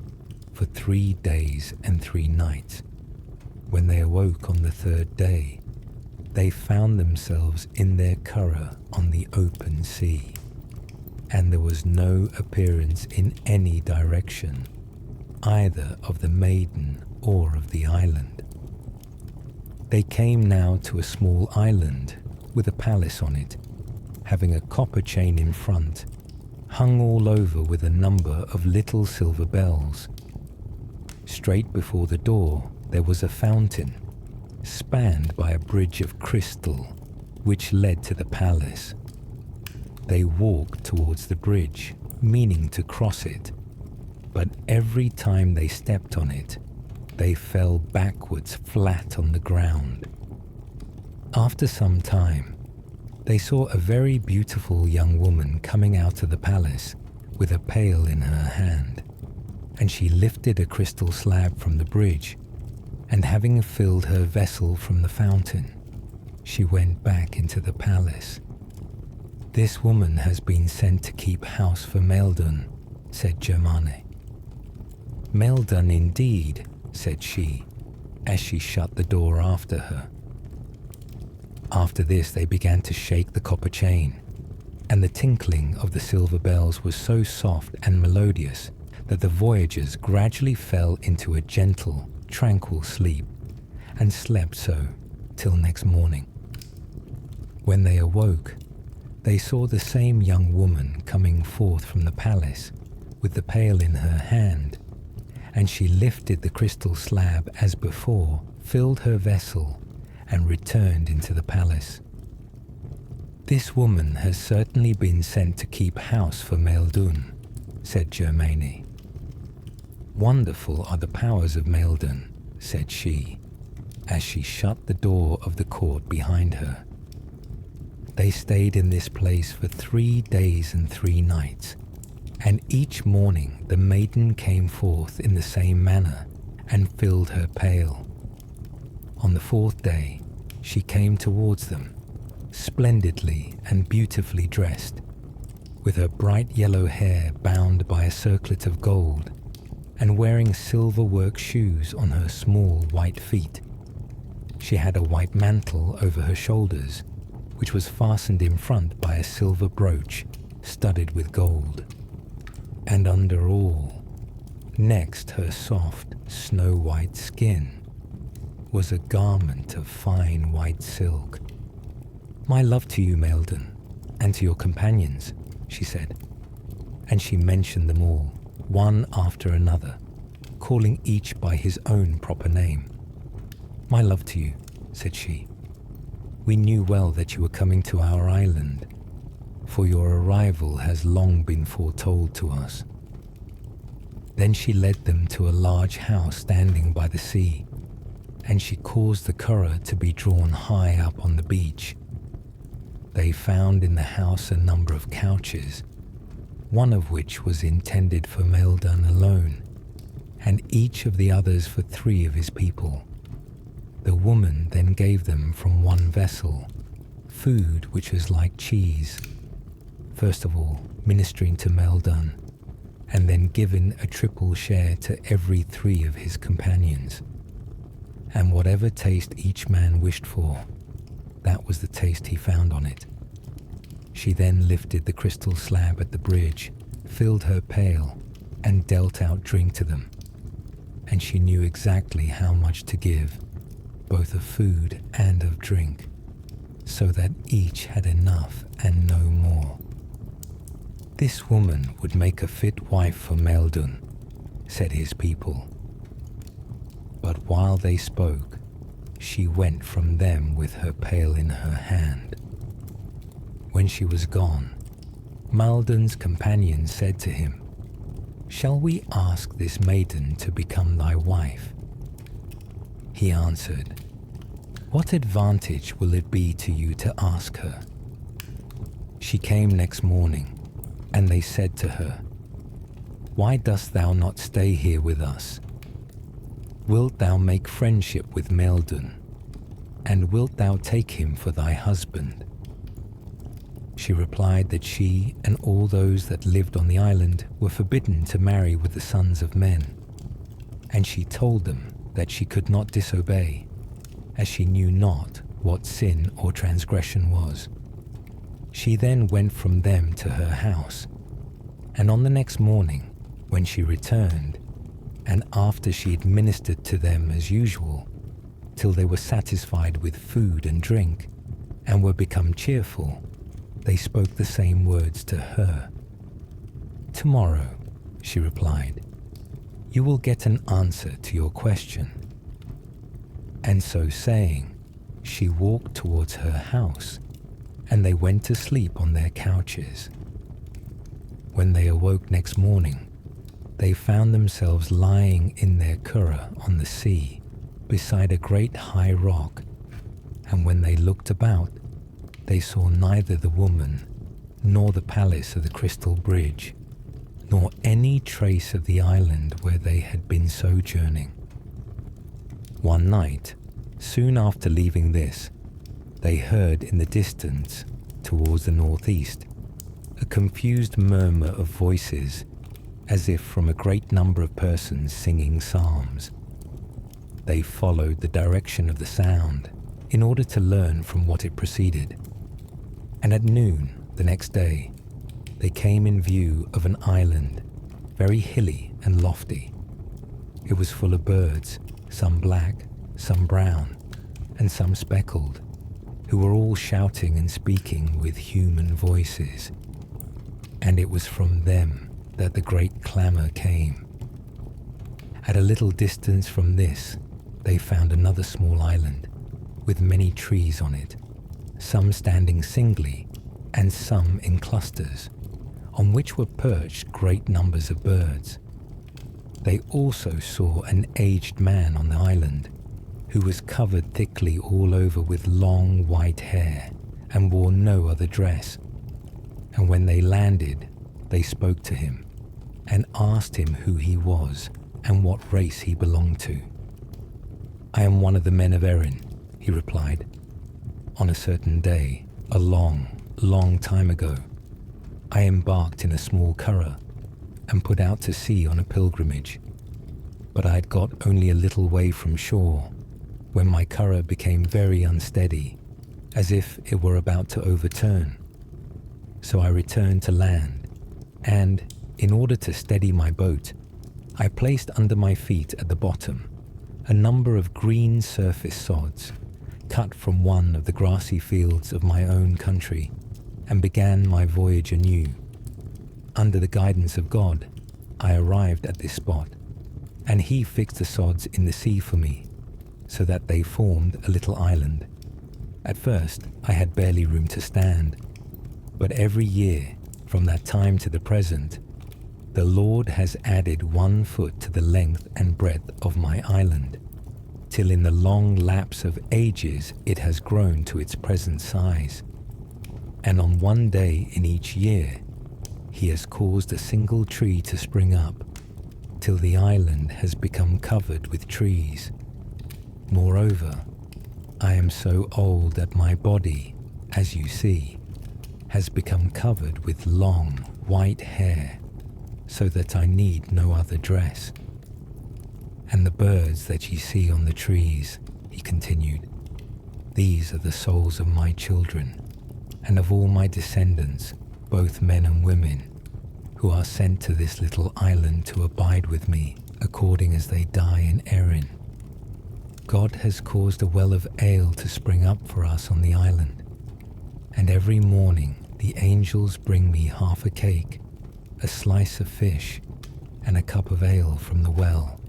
for 3 days and 3 nights. When they awoke on the 3rd day, they found themselves in their curragh on the open sea, and there was no appearance in any direction, either of the maiden or of the island. They came now to a small island with a palace on it, having a copper chain in front, hung all over with a number of little silver bells. Straight before the door there was a fountain, spanned by a bridge of crystal, which led to the palace. They walked towards the bridge, meaning to cross it, but every time they stepped on it, they fell backwards flat on the ground. After some time, they saw a very beautiful young woman coming out of the palace with a pail in her hand, and she lifted a crystal slab from the bridge, and having filled her vessel from the fountain, she went back into the palace. "This woman has been sent to keep house for Maildun," said Germane. "Maildun indeed," said she, as she shut the door after her. After this they began to shake the copper chain, and the tinkling of the silver bells was so soft and melodious that the voyagers gradually fell into a gentle, tranquil sleep, and slept so till next morning. When they awoke, they saw the same young woman coming forth from the palace with the pail in her hand, and she lifted the crystal slab as before, filled her vessel, and returned into the palace. "This woman has certainly been sent to keep house for Maildun," said Germane. "Wonderful are the powers of Maildun," said she, as she shut the door of the court behind her. They stayed in this place for 3 days and 3 nights, and each morning the maiden came forth in the same manner and filled her pail. On the 4th day, she came towards them, splendidly and beautifully dressed, with her bright yellow hair bound by a circlet of gold, and wearing silver work shoes on her small white feet. She had a white mantle over her shoulders, which was fastened in front by a silver brooch studded with gold. And under all, next her soft, snow-white skin, was a garment of fine white silk. "My love to you, Maildun, and to your companions," she said, and she mentioned them all, one after another, calling each by his own proper name. "My love to you," said she. "We knew well that you were coming to our island, for your arrival has long been foretold to us." Then she led them to a large house standing by the sea, and she caused the curragh to be drawn high up on the beach. They found in the house a number of couches, one of which was intended for Maildun alone, and each of the others for 3 of his people. The woman then gave them from one vessel food which was like cheese, first of all ministering to Maildun, and then given a triple share to every 3 of his companions. And whatever taste each man wished for, that was the taste he found on it. She then lifted the crystal slab at the bridge, filled her pail, and dealt out drink to them. And she knew exactly how much to give, both of food and of drink, so that each had enough and no more. "This woman would make a fit wife for Maildun," said his people. But while they spoke, she went from them with her pail in her hand. When she was gone, Maildun's companion said to him, "Shall we ask this maiden to become thy wife?" He answered, "What advantage will it be to you to ask her?" She came next morning, and they said to her, "Why dost thou not stay here with us? Wilt thou make friendship with Maildun, and wilt thou take him for thy husband?" She replied that she and all those that lived on the island were forbidden to marry with the sons of men, and she told them that she could not disobey, as she knew not what sin or transgression was. She then went from them to her house, and on the next morning, when she returned, and after she administered to them as usual, till they were satisfied with food and drink, and were become cheerful, they spoke the same words to her. "Tomorrow," she replied, "you will get an answer to your question." And so saying, she walked towards her house, and they went to sleep on their couches. When they awoke next morning, they found themselves lying in their curragh on the sea, beside a great high rock, and when they looked about, they saw neither the woman, nor the palace of the crystal bridge, nor any trace of the island where they had been sojourning. One night, soon after leaving this, they heard in the distance, towards the northeast, a confused murmur of voices, as if from a great number of persons singing psalms. They followed the direction of the sound in order to learn from what it proceeded. And at noon the next day, they came in view of an island, very hilly and lofty. It was full of birds, some black, some brown, and some speckled, who were all shouting and speaking with human voices. And it was from them that the great clamour came. At a little distance from this, they found another small island, with many trees on it, some standing singly, and some in clusters, on which were perched great numbers of birds. They also saw an aged man on the island, who was covered thickly all over with long white hair, and wore no other dress. And when they landed, they spoke to him, and asked him who he was, and what race he belonged to. "I am one of the men of Erin," he replied. "On a certain day, a long, long time ago, I embarked in a small curragh, and put out to sea on a pilgrimage. But I had got only a little way from shore, when my curragh became very unsteady, as if it were about to overturn. So I returned to land, and, in order to steady my boat, I placed under my feet at the bottom a number of green surface sods, cut from one of the grassy fields of my own country, and began my voyage anew. Under the guidance of God, I arrived at this spot, and he fixed the sods in the sea for me, so that they formed a little island. At first, I had barely room to stand, but every year, from that time to the present, the Lord has added 1 foot to the length and breadth of my island, till in the long lapse of ages it has grown to its present size. And on one day in each year, he has caused a single tree to spring up, till the island has become covered with trees. Moreover, I am so old that my body, as you see, has become covered with long, white hair, so that I need no other dress. And the birds that ye see on the trees," he continued, "these are the souls of my children, and of all my descendants, both men and women, who are sent to this little island to abide with me, according as they die in Erin. God has caused a well of ale to spring up for us on the island, and every morning the angels bring me half a cake, a slice of fish, and a cup of ale from the well,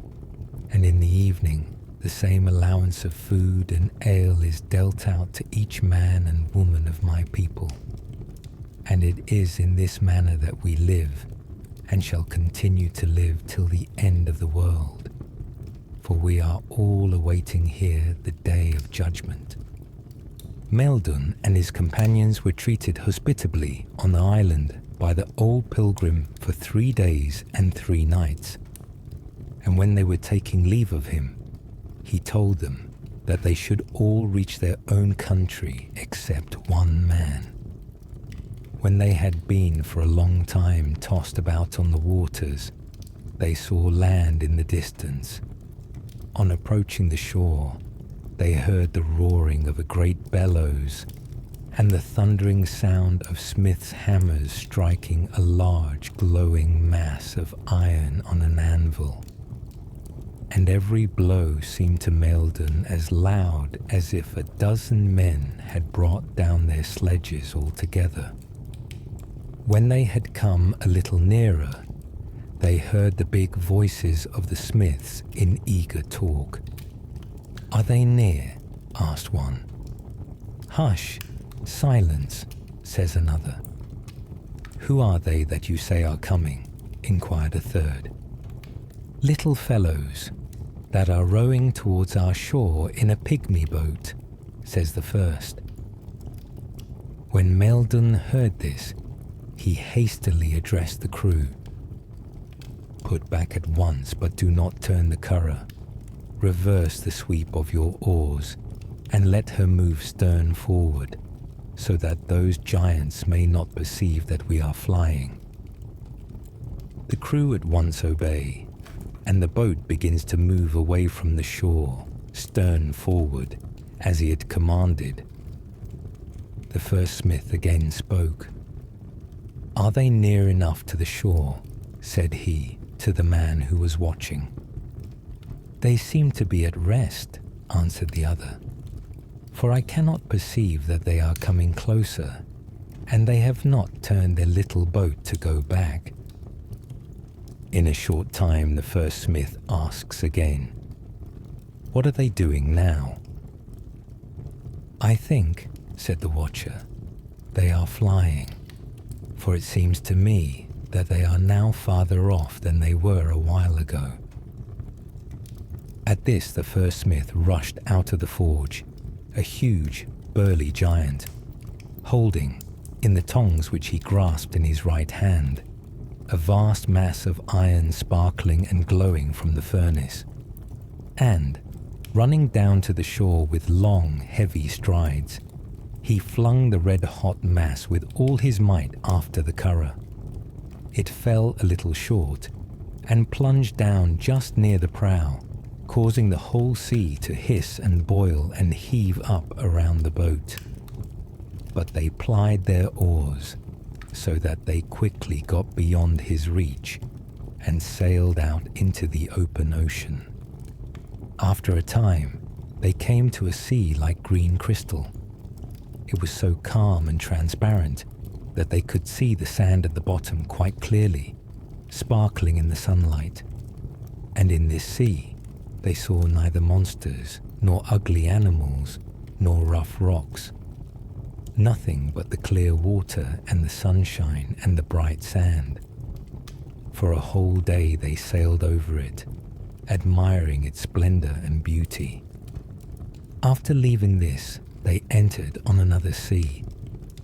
and in the evening The same allowance of food and ale is dealt out to each man and woman of my people. And it is in this manner that we live, and shall continue to live till the end of the world. For we are all awaiting here the day of judgment. Maildun and his companions were treated hospitably on the island by the old pilgrim for 3 days and 3 nights. And when they were taking leave of him, he told them that they should all reach their own country except one man. When they had been for a long time tossed about on the waters, they saw land in the distance. On approaching the shore, they heard the roaring of a great bellows and the thundering sound of smiths' hammers striking a large glowing mass of iron on an anvil. And every blow seemed to Maildun as loud as if a dozen men had brought down their sledges all together. When they had come a little nearer, they heard the big voices of the smiths in eager talk. "Are they near?" asked one. "Hush, silence," says another. "Who are they that you say are coming?" inquired a third. "Little fellows that are rowing towards our shore in a pygmy boat," says the first. When Maildun heard this, he hastily addressed the crew. "Put back at once, but do not turn the curragh. Reverse the sweep of your oars, and let her move stern forward, so that those giants may not perceive that we are flying." The crew at once obey, and the boat begins to move away from the shore, stern forward, as he had commanded. The first smith again spoke. "Are they near enough to the shore?" said he to the man who was watching. "They seem to be at rest," answered the other, "for I cannot perceive that they are coming closer, and they have not turned their little boat to go back." In a short time the first smith asks again, "What are they doing now?" "I think," said the watcher, "they are flying, for it seems to me that they are now farther off than they were a while ago." At this the first smith rushed out of the forge, a huge, burly giant, holding, in the tongs which he grasped in his right hand, a vast mass of iron sparkling and glowing from the furnace. And, running down to the shore with long, heavy strides, he flung the red-hot mass with all his might after the curragh. It fell a little short, and plunged down just near the prow, causing the whole sea to hiss and boil and heave up around the boat. But they plied their oars, so that they quickly got beyond his reach, and sailed out into the open ocean. After a time, they came to a sea like green crystal. It was so calm and transparent that they could see the sand at the bottom quite clearly, sparkling in the sunlight. And in this sea, they saw neither monsters, nor ugly animals, nor rough rocks. Nothing but the clear water and the sunshine and the bright sand. For a whole day they sailed over it, admiring its splendor and beauty. After leaving this, they entered on another sea,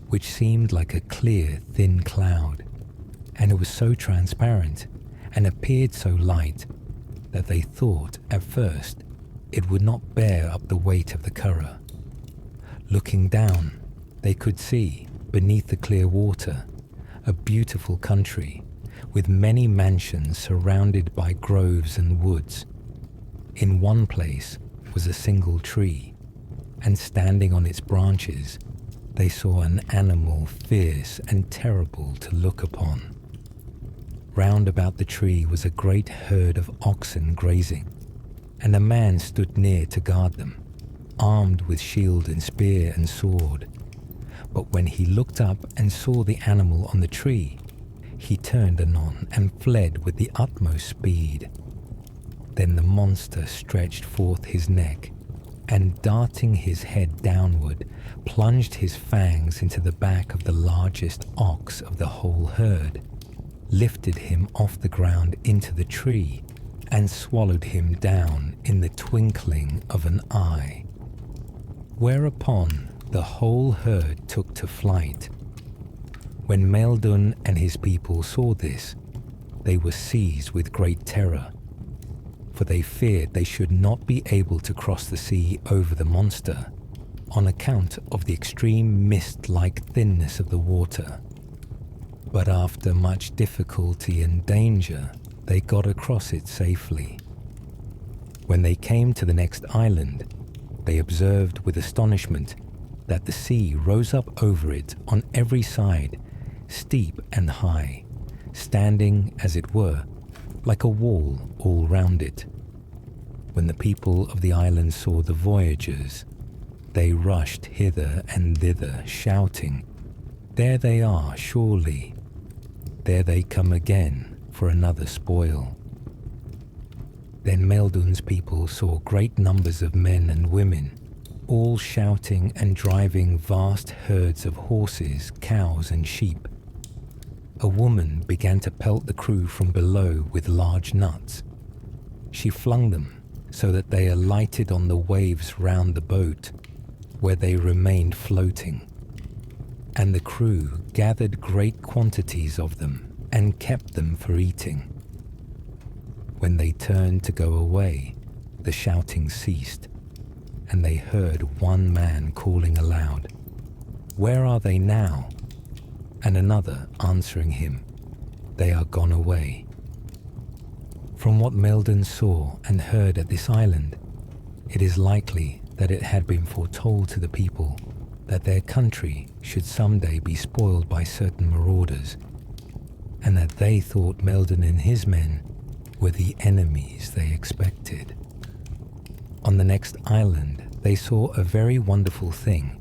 which seemed like a clear, thin cloud, and it was so transparent and appeared so light that they thought at first it would not bear up the weight of the curragh. Looking down, they could see, beneath the clear water, a beautiful country with many mansions surrounded by groves and woods. In one place was a single tree, and standing on its branches, they saw an animal fierce and terrible to look upon. Round about the tree was a great herd of oxen grazing, and a man stood near to guard them, armed with shield and spear and sword. But when he looked up and saw the animal on the tree, he turned anon and fled with the utmost speed. Then the monster stretched forth his neck, and darting his head downward, plunged his fangs into the back of the largest ox of the whole herd, lifted him off the ground into the tree, and swallowed him down in the twinkling of an eye. Whereupon the whole herd took to flight. When Maildun and his people saw this, they were seized with great terror, for they feared they should not be able to cross the sea over the monster, on account of the extreme mist-like thinness of the water. But after much difficulty and danger, they got across it safely. When they came to the next island, they observed with astonishment that the sea rose up over it on every side, steep and high, standing, as it were, like a wall all round it. When the people of the island saw the voyagers, they rushed hither and thither, shouting, "There they are, surely! There they come again for another spoil." Then Maildun's people saw great numbers of men and women, all shouting and driving vast herds of horses, cows, and sheep. A woman began to pelt the crew from below with large nuts. She flung them so that they alighted on the waves round the boat, where they remained floating. And the crew gathered great quantities of them and kept them for eating. When they turned to go away, the shouting ceased, and they heard one man calling aloud, "Where are they now?" And another answering him, "They are gone away." From what Maildun saw and heard at this island, it is likely that it had been foretold to the people that their country should someday be spoiled by certain marauders, and that they thought Maildun and his men were the enemies they expected. On the next island, they saw a very wonderful thing,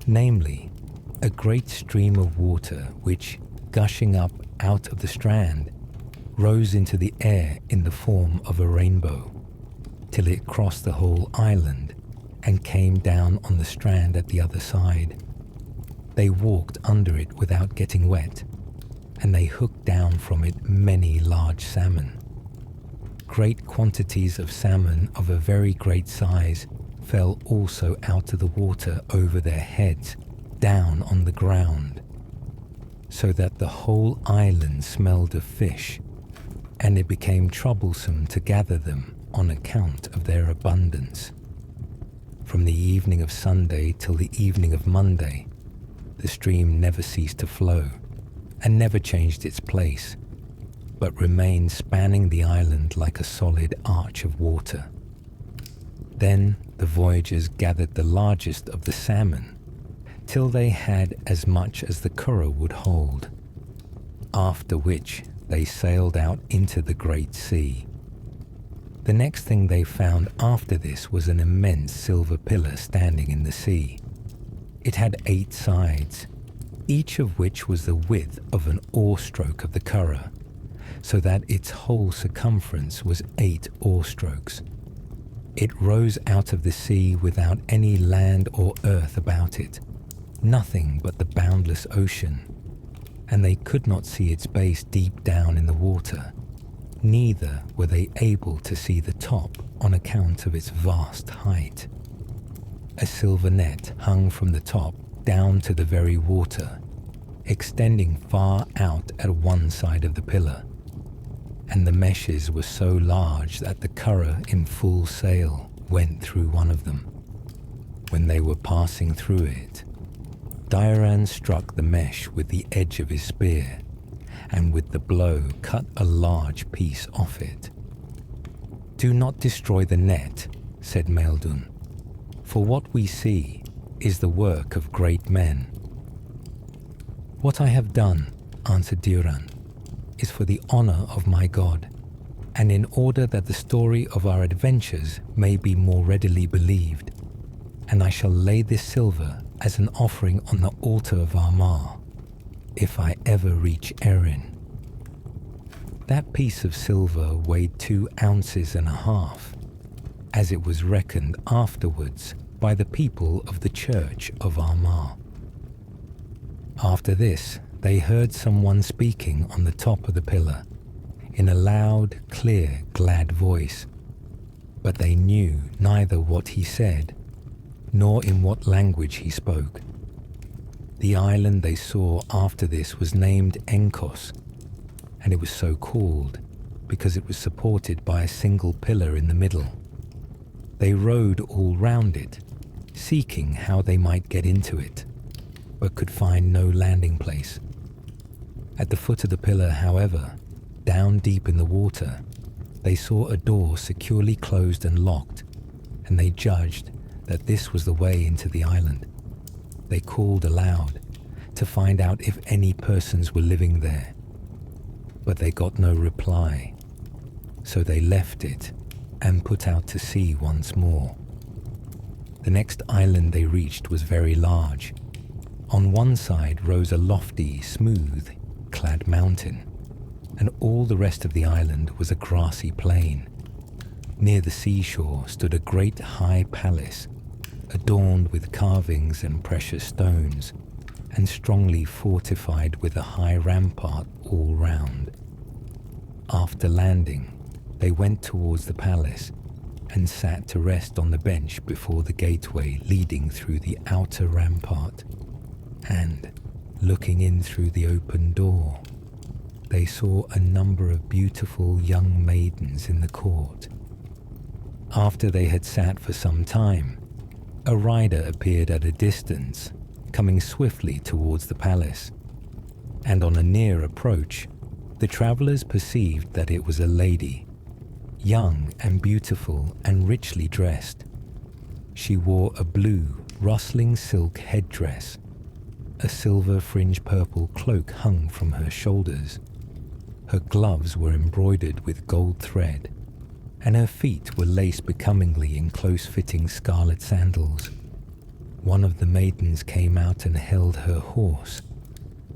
namely, a great stream of water which, gushing up out of the strand, rose into the air in the form of a rainbow, till it crossed the whole island and came down on the strand at the other side. They walked under it without getting wet, and they hooked down from it many large salmon. Great quantities of salmon of a very great size fell also out of the water over their heads, down on the ground, so that the whole island smelled of fish, and it became troublesome to gather them on account of their abundance. From the evening of Sunday till the evening of Monday, the stream never ceased to flow, and never changed its place, but remained spanning the island like a solid arch of water. Then the voyagers gathered the largest of the salmon, till they had as much as the curragh would hold, after which they sailed out into the great sea. The next thing they found after this was an immense silver pillar standing in the sea. It had 8 sides, each of which was the width of an oarstroke of the curragh, so that its whole circumference was 8 oarstrokes. It rose out of the sea without any land or earth about it, nothing but the boundless ocean, and they could not see its base deep down in the water, neither were they able to see the top on account of its vast height. A silver net hung from the top down to the very water, extending far out at one side of the pillar, and the meshes were so large that the curragh in full sail went through one of them. When they were passing through it, Turenn struck the mesh with the edge of his spear, and with the blow cut a large piece off it. "Do not destroy the net," said Maildun, "for what we see is the work of great men." "What I have done," answered Turenn, "is for the honor of my God, and in order that the story of our adventures may be more readily believed, and I shall lay this silver as an offering on the altar of Armagh, if I ever reach Erin." That piece of silver weighed 2.5 ounces, as it was reckoned afterwards by the people of the Church of Armagh. After this, they heard someone speaking on the top of the pillar, in a loud, clear, glad voice, but they knew neither what he said, nor in what language he spoke. The island they saw after this was named Encos, and it was so called because it was supported by a single pillar in the middle. They rowed all round it, seeking how they might get into it, but could find no landing place. At the foot of the pillar, however, down deep in the water, they saw a door securely closed and locked, and they judged that this was the way into the island. They called aloud to find out if any persons were living there, but they got no reply, so they left it and put out to sea once more. The next island they reached was very large. On one side rose a lofty, smooth, clad mountain, and all the rest of the island was a grassy plain. Near the seashore stood a great high palace, adorned with carvings and precious stones, and strongly fortified with a high rampart all round. After landing, they went towards the palace and sat to rest on the bench before the gateway leading through the outer rampart, and, looking in through the open door, they saw a number of beautiful young maidens in the court. After they had sat for some time, a rider appeared at a distance, coming swiftly towards the palace, and on a near approach, the travellers perceived that it was a lady, young and beautiful and richly dressed. She wore a blue, rustling silk headdress. A silver fringe purple cloak hung from her shoulders. Her gloves were embroidered with gold thread, and her feet were laced becomingly in close-fitting scarlet sandals. One of the maidens came out and held her horse,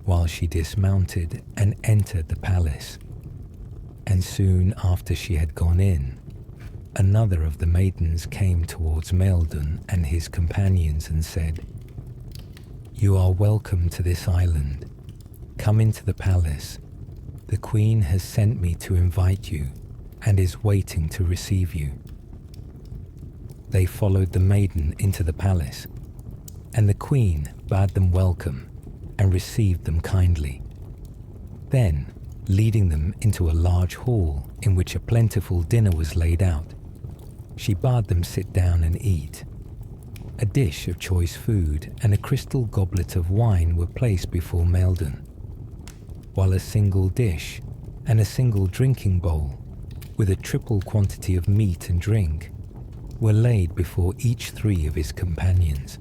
while she dismounted and entered the palace. And soon after she had gone in, another of the maidens came towards Maildun and his companions and said, "You are welcome to this island. Come into the palace. The Queen has sent me to invite you and is waiting to receive you." They followed the maiden into the palace, and the Queen bade them welcome and received them kindly. Then, leading them into a large hall in which a plentiful dinner was laid out, she bade them sit down and eat. A dish of choice food and a crystal goblet of wine were placed before Maildun, while a single dish and a single drinking bowl, with a triple quantity of meat and drink, were laid before each 3 of his companions.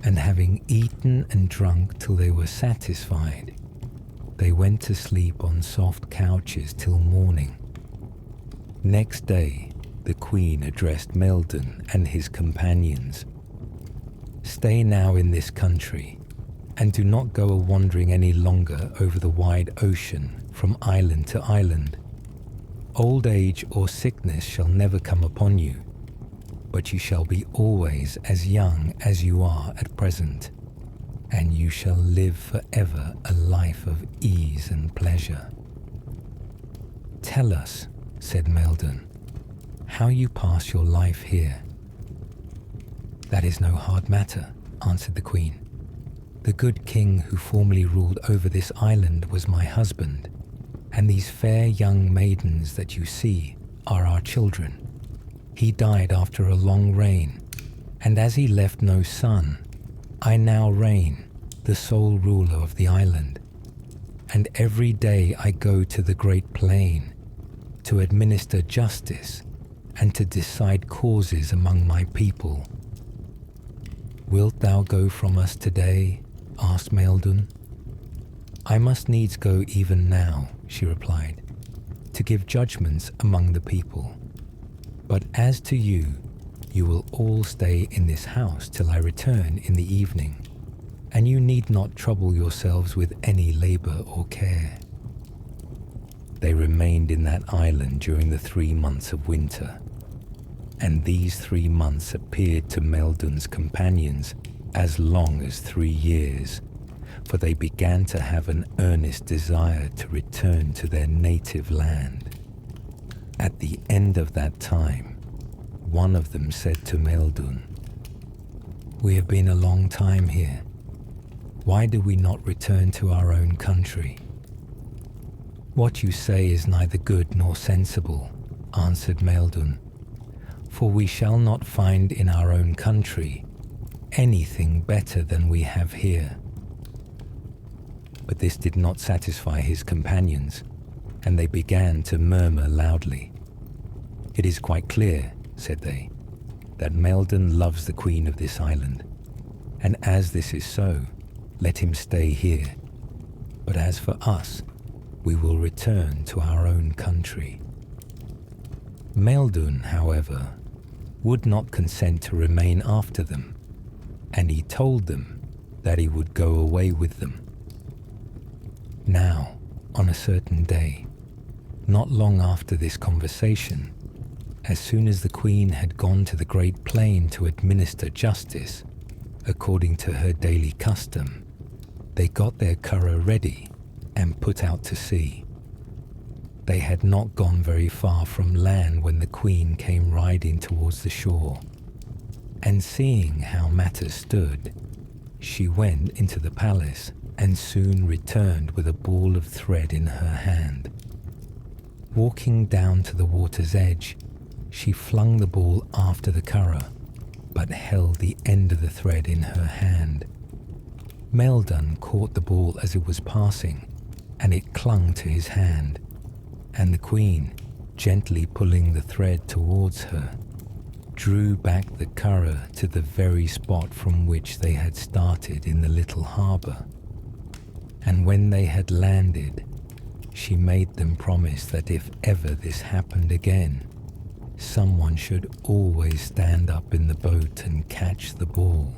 And having eaten and drunk till they were satisfied, they went to sleep on soft couches till morning. Next day, the Queen addressed Maildun and his companions. "Stay now in this country, and do not go a-wandering any longer over the wide ocean from island to island. Old age or sickness shall never come upon you, but you shall be always as young as you are at present, and you shall live forever a life of ease and pleasure." "Tell us," said Maildun, "how you pass your life here." "That is no hard matter," answered the Queen. "The good king who formerly ruled over this island was my husband, and these fair young maidens that you see are our children. He died after a long reign, and as he left no son, I now reign, the sole ruler of the island, and every day I go to the great plain to administer justice and to decide causes among my people." "Wilt thou go from us today?" asked Maildun. "I must needs go even now," she replied, "to give judgments among the people. But as to you, you will all stay in this house till I return in the evening, and you need not trouble yourselves with any labor or care." They remained in that island during the 3 months of winter, and these 3 months appeared to Maildun's companions as long as 3 years, for they began to have an earnest desire to return to their native land. At the end of that time, one of them said to Maildun, "We have been a long time here. Why do we not return to our own country?" "What you say is neither good nor sensible," answered Maildun, "for we shall not find in our own country anything better than we have here." But this did not satisfy his companions, and they began to murmur loudly. "It is quite clear," said they, "that Maildun loves the queen of this island, and as this is so, let him stay here. But as for us, we will return to our own country." Maildun, however, would not consent to remain after them, and he told them that he would go away with them. Now, on a certain day, not long after this conversation, as soon as the queen had gone to the great plain to administer justice, according to her daily custom, they got their curragh ready and put out to sea. They had not gone very far from land when the queen came riding towards the shore, and seeing how matters stood, she went into the palace and soon returned with a ball of thread in her hand. Walking down to the water's edge, she flung the ball after the curragh, but held the end of the thread in her hand. Maildun caught the ball as it was passing, and it clung to his hand, and the queen, gently pulling the thread towards her, drew back the curragh to the very spot from which they had started in the little harbour. And when they had landed, she made them promise that if ever this happened again, someone should always stand up in the boat and catch the ball.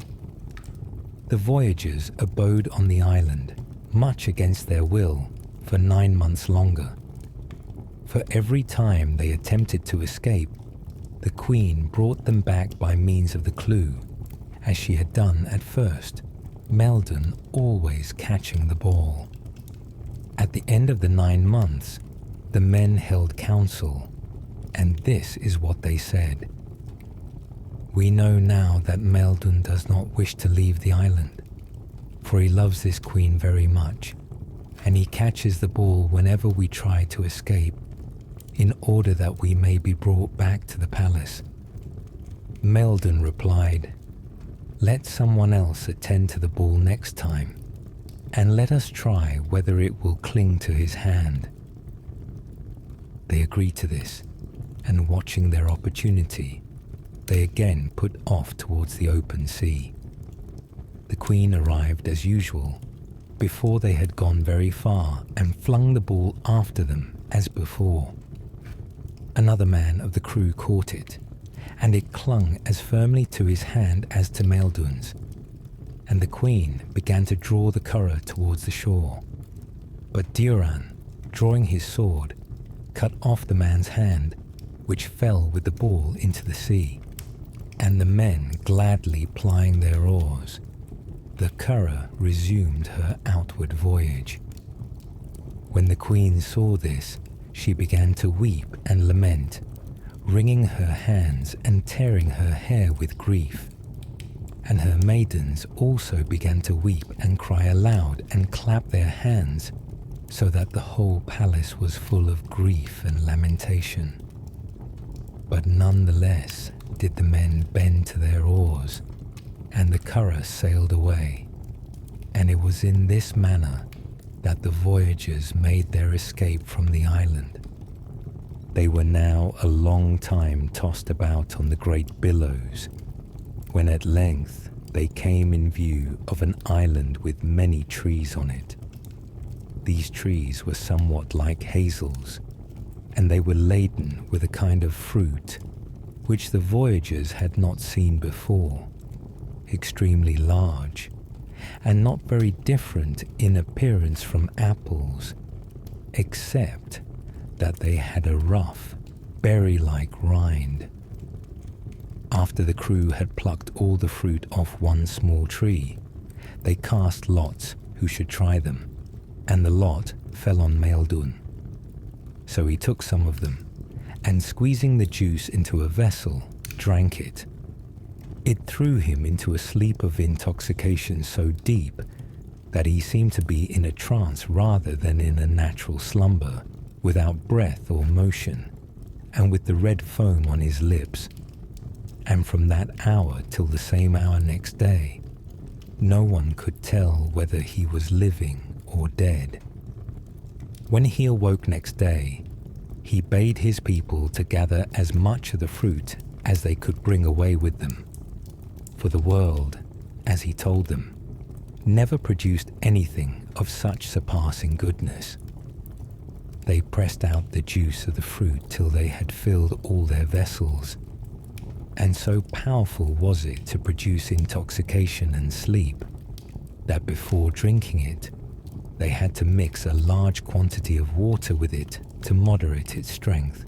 The voyagers abode on the island, much against their will, for 9 months longer. For every time they attempted to escape, the queen brought them back by means of the clue, as she had done at first, Maildun always catching the ball. At the end of the 9 months, the men held council, and this is what they said. "We know now that Maildun does not wish to leave the island, for he loves this queen very much, and he catches the ball whenever we try to escape, in order that we may be brought back to the palace." Maildun replied, "Let someone else attend to the ball next time, and let us try whether it will cling to his hand." They agreed to this, and watching their opportunity, they again put off towards the open sea. The queen arrived as usual, before they had gone very far, and flung the ball after them as before. Another man of the crew caught it, and it clung as firmly to his hand as to Maildun's, and the queen began to draw the curragh towards the shore. But Turenn, drawing his sword, cut off the man's hand, which fell with the ball into the sea, and the men gladly plying their oars, the curragh resumed her outward voyage. When the queen saw this, she began to weep and lament, wringing her hands and tearing her hair with grief. And her maidens also began to weep and cry aloud and clap their hands, so that the whole palace was full of grief and lamentation. But none the less did the men bend to their oars, and the curragh sailed away. And it was in this manner that the voyagers made their escape from the island. They were now a long time tossed about on the great billows, when at length they came in view of an island with many trees on it. These trees were somewhat like hazels, and they were laden with a kind of fruit which the voyagers had not seen before, extremely large, and not very different in appearance from apples, except that they had a rough, berry-like rind. After the crew had plucked all the fruit off one small tree, they cast lots who should try them, and the lot fell on Maildun. So he took some of them, and squeezing the juice into a vessel, drank it. It threw him into a sleep of intoxication so deep that he seemed to be in a trance rather than in a natural slumber, without breath or motion, and with the red foam on his lips. And from that hour till the same hour next day, no one could tell whether he was living or dead. When he awoke next day, he bade his people to gather as much of the fruit as they could bring away with them. For the world, as he told them, never produced anything of such surpassing goodness. They pressed out the juice of the fruit till they had filled all their vessels, and so powerful was it to produce intoxication and sleep that before drinking it, they had to mix a large quantity of water with it to moderate its strength.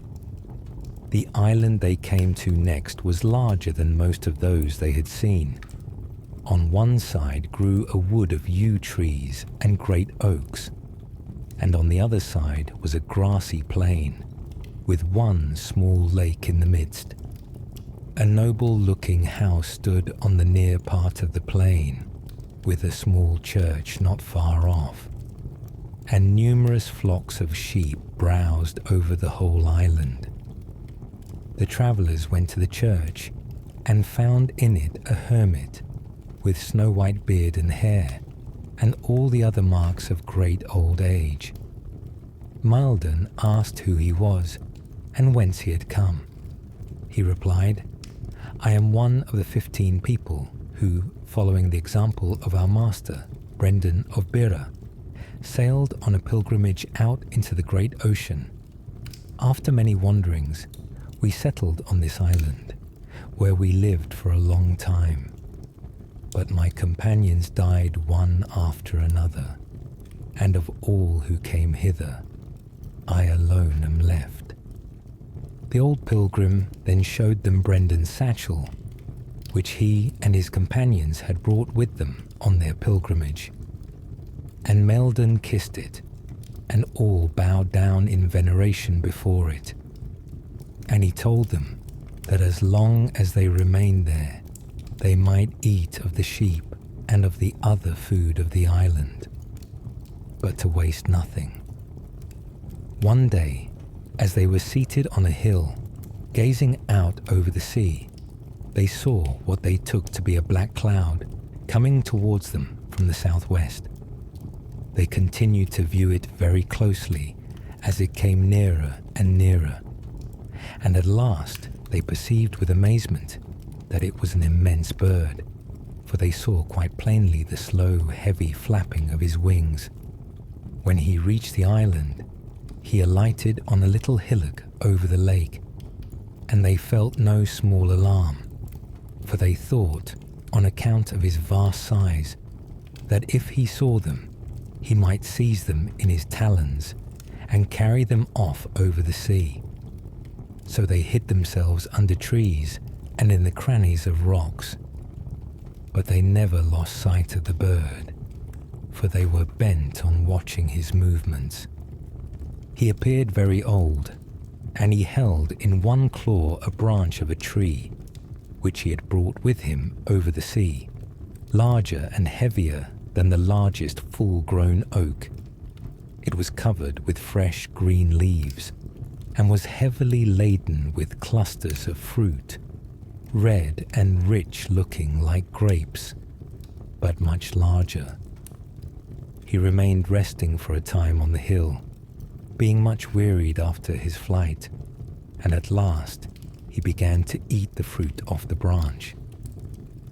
The island they came to next was larger than most of those they had seen. On one side grew a wood of yew trees and great oaks, and on the other side was a grassy plain, with one small lake in the midst. A noble-looking house stood on the near part of the plain, with a small church not far off, and numerous flocks of sheep browsed over the whole island. The travellers went to the church and found in it a hermit with snow-white beard and hair, and all the other marks of great old age. Maildun asked who he was and whence he had come. He replied, "I am one of the 15 people who, following the example of our master, Brendan of Birra, sailed on a pilgrimage out into the great ocean. After many wanderings, we settled on this island, where we lived for a long time. But my companions died one after another, and of all who came hither, I alone am left." The old pilgrim then showed them Brendan's satchel, which he and his companions had brought with them on their pilgrimage. And Maildun kissed it, and all bowed down in veneration before it. And he told them that as long as they remained there, they might eat of the sheep and of the other food of the island, but to waste nothing. One day, as they were seated on a hill, gazing out over the sea, they saw what they took to be a black cloud coming towards them from the southwest. They continued to view it very closely as it came nearer and nearer, and at last they perceived with amazement that it was an immense bird, for they saw quite plainly the slow, heavy flapping of his wings. When he reached the island, he alighted on a little hillock over the lake, and they felt no small alarm, for they thought, on account of his vast size, that if he saw them, he might seize them in his talons and carry them off over the sea. So they hid themselves under trees and in the crannies of rocks. But they never lost sight of the bird, for they were bent on watching his movements. He appeared very old, and he held in one claw a branch of a tree, which he had brought with him over the sea, larger and heavier than the largest full-grown oak. It was covered with fresh green leaves, and was heavily laden with clusters of fruit, red and rich-looking like grapes, but much larger. He remained resting for a time on the hill, being much wearied after his flight, and at last he began to eat the fruit off the branch.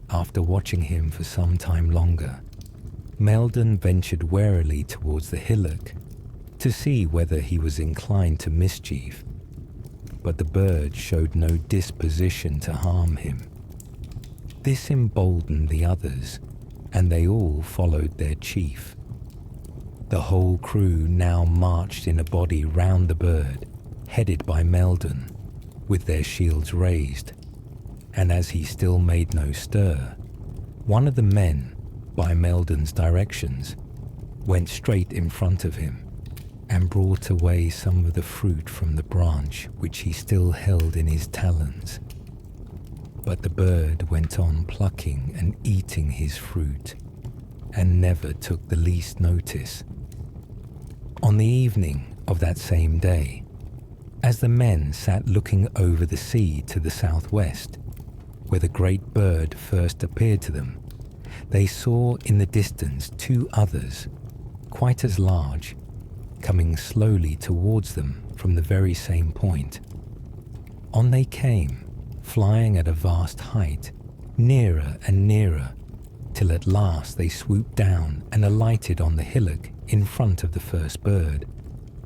After watching him for some time longer, Maildun ventured warily towards the hillock to see whether he was inclined to mischief, but the bird showed no disposition to harm him. This emboldened the others, and they all followed their chief. The whole crew now marched in a body round the bird, headed by Maildun, with their shields raised, and as he still made no stir, one of the men, by Maildun's directions, went straight in front of him and brought away some of the fruit from the branch which he still held in his talons. But the bird went on plucking and eating his fruit, and never took the least notice. On the evening of that same day, as the men sat looking over the sea to the southwest, where the great bird first appeared to them, they saw in the distance two others, quite as large, coming slowly towards them from the very same point. On they came, flying at a vast height, nearer and nearer, till at last they swooped down and alighted on the hillock in front of the first bird,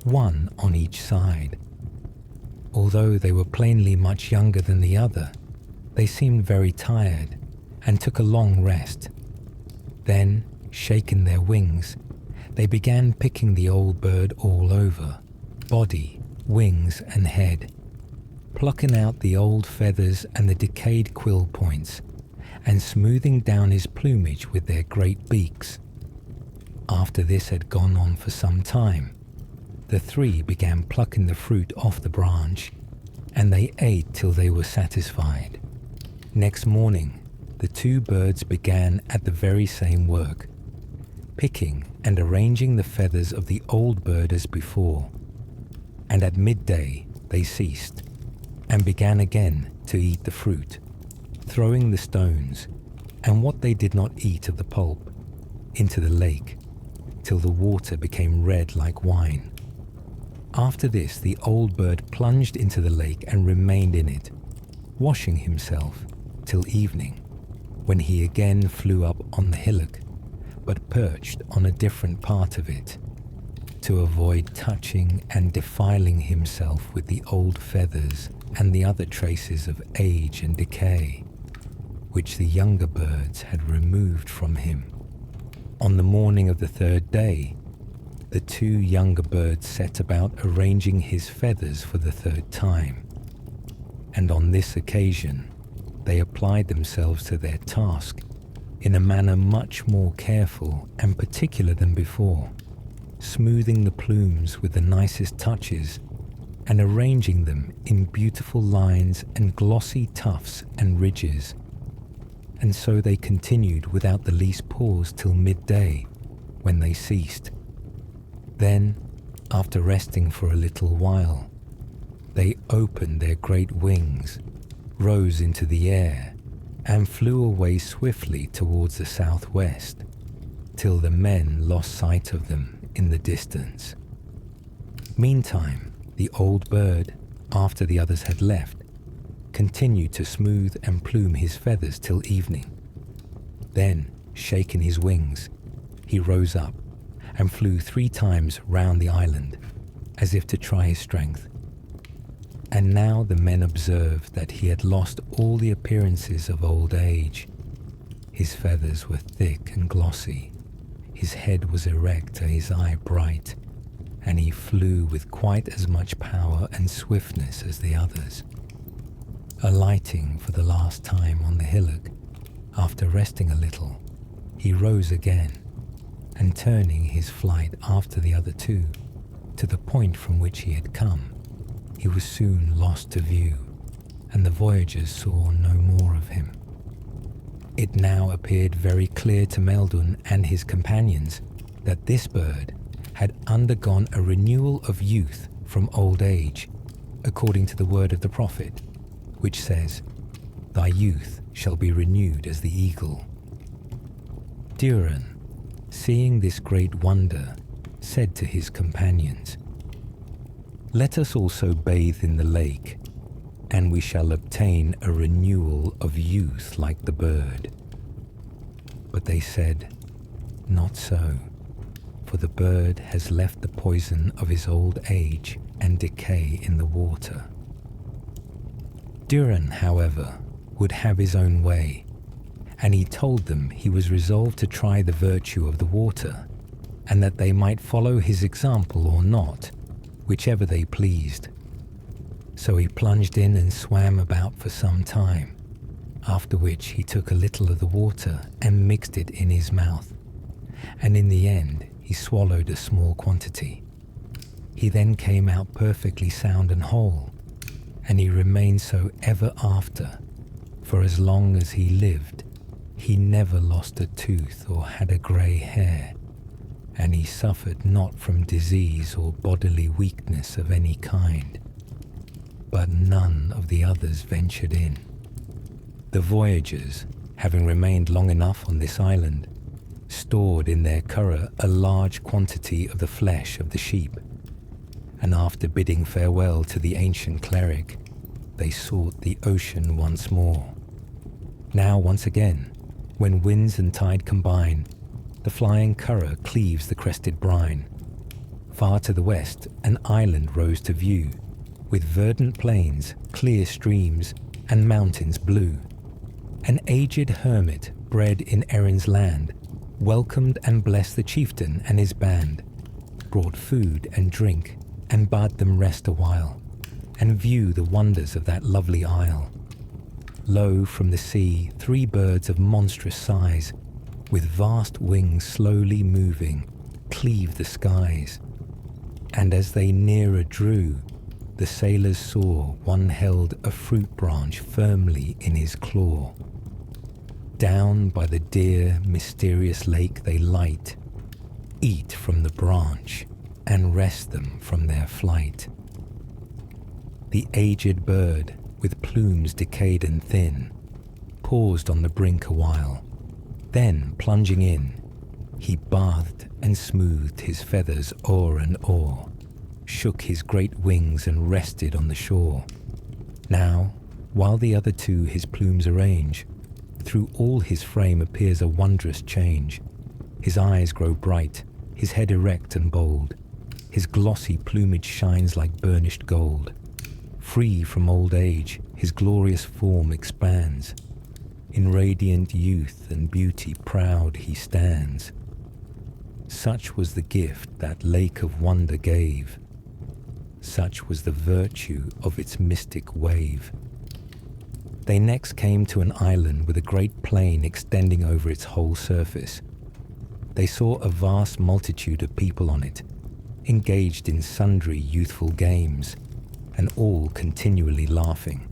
one on each side. Although they were plainly much younger than the other, they seemed very tired and took a long rest. Then, shaking their wings, they began picking the old bird all over, body, wings and head, plucking out the old feathers and the decayed quill points, and smoothing down his plumage with their great beaks. After this had gone on for some time, the three began plucking the fruit off the branch, and they ate till they were satisfied. Next morning, the two birds began at the very same work, picking and arranging the feathers of the old bird as before, and at midday they ceased, and began again to eat the fruit, throwing the stones, and what they did not eat of the pulp, into the lake, till the water became red like wine. After this the old bird plunged into the lake and remained in it, washing himself till evening, when he again flew up on the hillock, but perched on a different part of it, to avoid touching and defiling himself with the old feathers and the other traces of age and decay, which the younger birds had removed from him. On the morning of the third day, the two younger birds set about arranging his feathers for the third time, and on this occasion they applied themselves to their task in a manner much more careful and particular than before, smoothing the plumes with the nicest touches and arranging them in beautiful lines and glossy tufts and ridges. And so they continued without the least pause till midday, when they ceased. Then, after resting for a little while, they opened their great wings, rose into the air, and flew away swiftly towards the southwest, till the men lost sight of them in the distance. Meantime, the old bird, after the others had left, continued to smooth and plume his feathers till evening. Then, shaking his wings, he rose up and flew 3 times round the island, as if to try his strength. And now the men observed that he had lost all the appearances of old age. His feathers were thick and glossy, his head was erect and his eye bright, and he flew with quite as much power and swiftness as the others. Alighting for the last time on the hillock, after resting a little, he rose again, and turning his flight after the other two, to the point from which he had come, he was soon lost to view, and the voyagers saw no more of him. It now appeared very clear to Maildun and his companions that this bird had undergone a renewal of youth from old age, according to the word of the prophet, which says, "Thy youth shall be renewed as the eagle." Turenn, seeing this great wonder, said to his companions, "Let us also bathe in the lake, and we shall obtain a renewal of youth like the bird." But they said, "Not so, for the bird has left the poison of his old age and decay in the water." Turenn, however, would have his own way, and he told them he was resolved to try the virtue of the water, and that they might follow his example or not, whichever they pleased. So he plunged in and swam about for some time, after which he took a little of the water and mixed it in his mouth, and in the end he swallowed a small quantity. He then came out perfectly sound and whole, and he remained so ever after. For as long as he lived, he never lost a tooth or had a grey hair, and he suffered not from disease or bodily weakness of any kind. But none of the others ventured in. The voyagers, having remained long enough on this island, stored in their curragh a large quantity of the flesh of the sheep, and after bidding farewell to the ancient cleric, they sought the ocean once more. Now once again, when winds and tide combine, the flying curragh cleaves the crested brine. Far to the west, an island rose to view, with verdant plains, clear streams, and mountains blue. An aged hermit, bred in Erin's land, welcomed and blessed the chieftain and his band, brought food and drink, and bade them rest a while, and view the wonders of that lovely isle. Lo, from the sea, 3 birds of monstrous size, with vast wings slowly moving, cleave the skies. And as they nearer drew, the sailors saw one held a fruit branch firmly in his claw. Down by the dear, mysterious lake they light, eat from the branch, and rest them from their flight. The aged bird, with plumes decayed and thin, paused on the brink a while. Then, plunging in, he bathed and smoothed his feathers o'er and o'er, shook his great wings and rested on the shore. Now, while the other 2 his plumes arrange, through all his frame appears a wondrous change. His eyes grow bright, his head erect and bold, his glossy plumage shines like burnished gold. Free from old age, his glorious form expands. In radiant youth and beauty proud he stands. Such was the gift that lake of wonder gave. Such was the virtue of its mystic wave. They next came to an island with a great plain extending over its whole surface. They saw a vast multitude of people on it, engaged in sundry youthful games, and all continually laughing.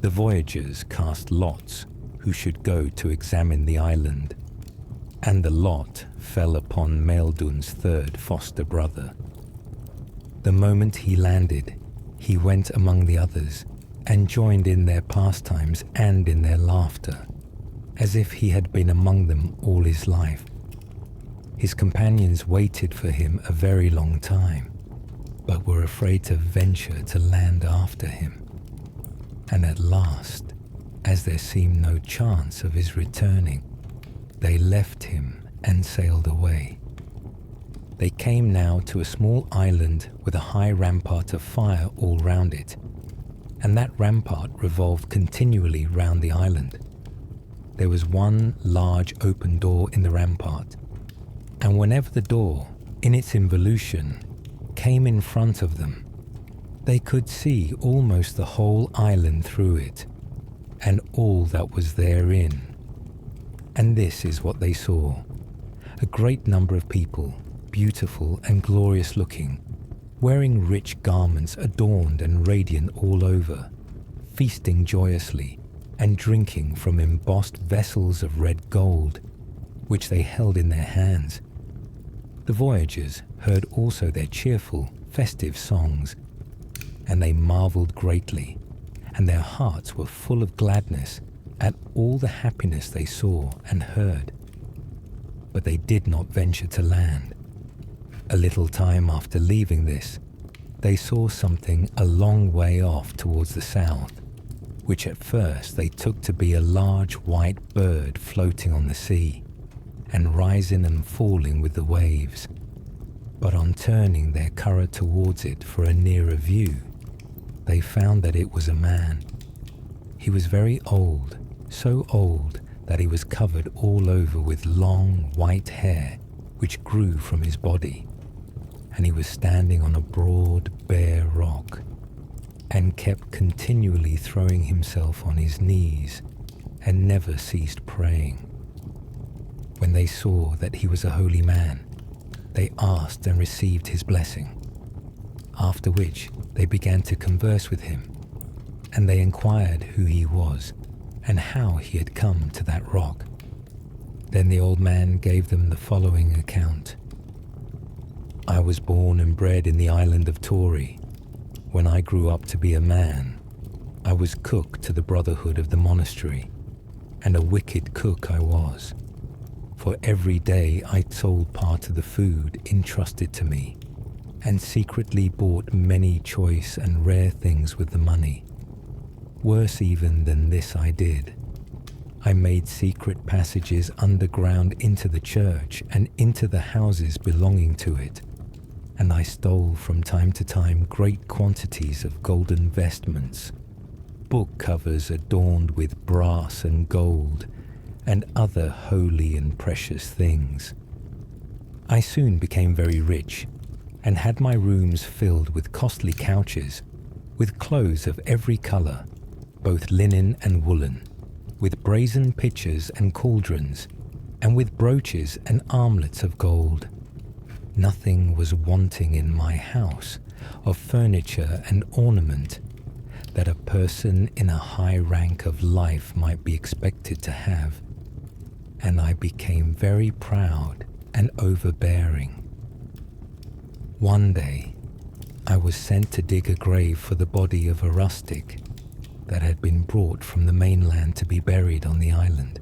The voyagers cast lots who should go to examine the island, and the lot fell upon Maildun's 3rd foster brother. The moment he landed, he went among the others and joined in their pastimes and in their laughter, as if he had been among them all his life. His companions waited for him a very long time, but were afraid to venture to land after him. And at last, as there seemed no chance of his returning, they left him and sailed away. They came now to a small island with a high rampart of fire all round it, and that rampart revolved continually round the island. There was one large open door in the rampart, and whenever the door, in its involution, came in front of them, they could see almost the whole island through it, and all that was therein. And this is what they saw: a great number of people, beautiful and glorious looking, wearing rich garments adorned and radiant all over, feasting joyously and drinking from embossed vessels of red gold, which they held in their hands. The voyagers heard also their cheerful, festive songs, and they marveled greatly, and their hearts were full of gladness at all the happiness they saw and heard. But they did not venture to land. A little time after leaving this, they saw something a long way off towards the south, which at first they took to be a large white bird floating on the sea, and rising and falling with the waves. But on turning their curragh towards it for a nearer view, they found that it was a man. He was very old, so old that he was covered all over with long white hair, which grew from his body, and he was standing on a broad, bare rock, and kept continually throwing himself on his knees, and never ceased praying. When they saw that he was a holy man, they asked and received his blessing, after which they began to converse with him, and they inquired who he was and how he had come to that rock. Then the old man gave them the following account. I was born and bred in the island of Tori. When I grew up to be a man, I was cook to the brotherhood of the monastery, and a wicked cook I was. For every day I sold part of the food entrusted to me, and secretly bought many choice and rare things with the money. Worse even than this I did. I made secret passages underground into the church and into the houses belonging to it, and I stole from time to time great quantities of golden vestments, book covers adorned with brass and gold, and other holy and precious things. I soon became very rich, and had my rooms filled with costly couches, with clothes of every colour, both linen and woolen, with brazen pitchers and cauldrons, and with brooches and armlets of gold. Nothing was wanting in my house of furniture and ornament that a person in a high rank of life might be expected to have, and I became very proud and overbearing. One day, I was sent to dig a grave for the body of a rustic that had been brought from the mainland to be buried on the island.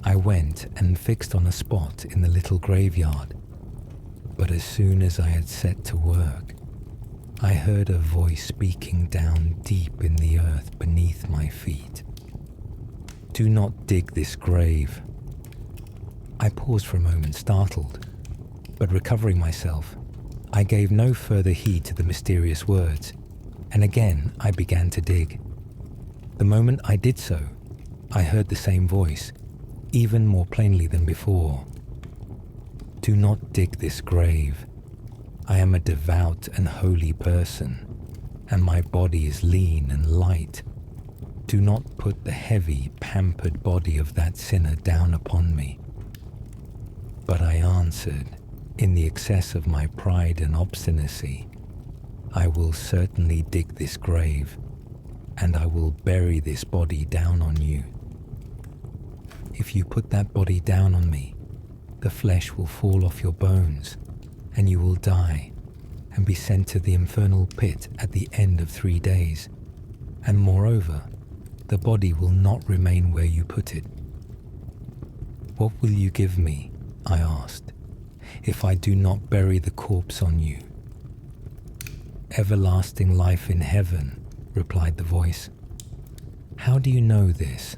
I went and fixed on a spot in the little graveyard, but as soon as I had set to work, I heard a voice speaking down deep in the earth beneath my feet. Do not dig this grave. I paused for a moment, startled, but recovering myself, I gave no further heed to the mysterious words, and again I began to dig. The moment I did so, I heard the same voice, even more plainly than before. Do not dig this grave. I am a devout and holy person, and my body is lean and light. Do not put the heavy, pampered body of that sinner down upon me. But I answered, in the excess of my pride and obstinacy, I will certainly dig this grave, and I will bury this body down on you. If you put that body down on me, the flesh will fall off your bones, and you will die, and be sent to the infernal pit at the end of 3 days, and moreover, the body will not remain where you put it. What will you give me, I asked, if I do not bury the corpse on you? Everlasting life in heaven, replied the voice. How do you know this,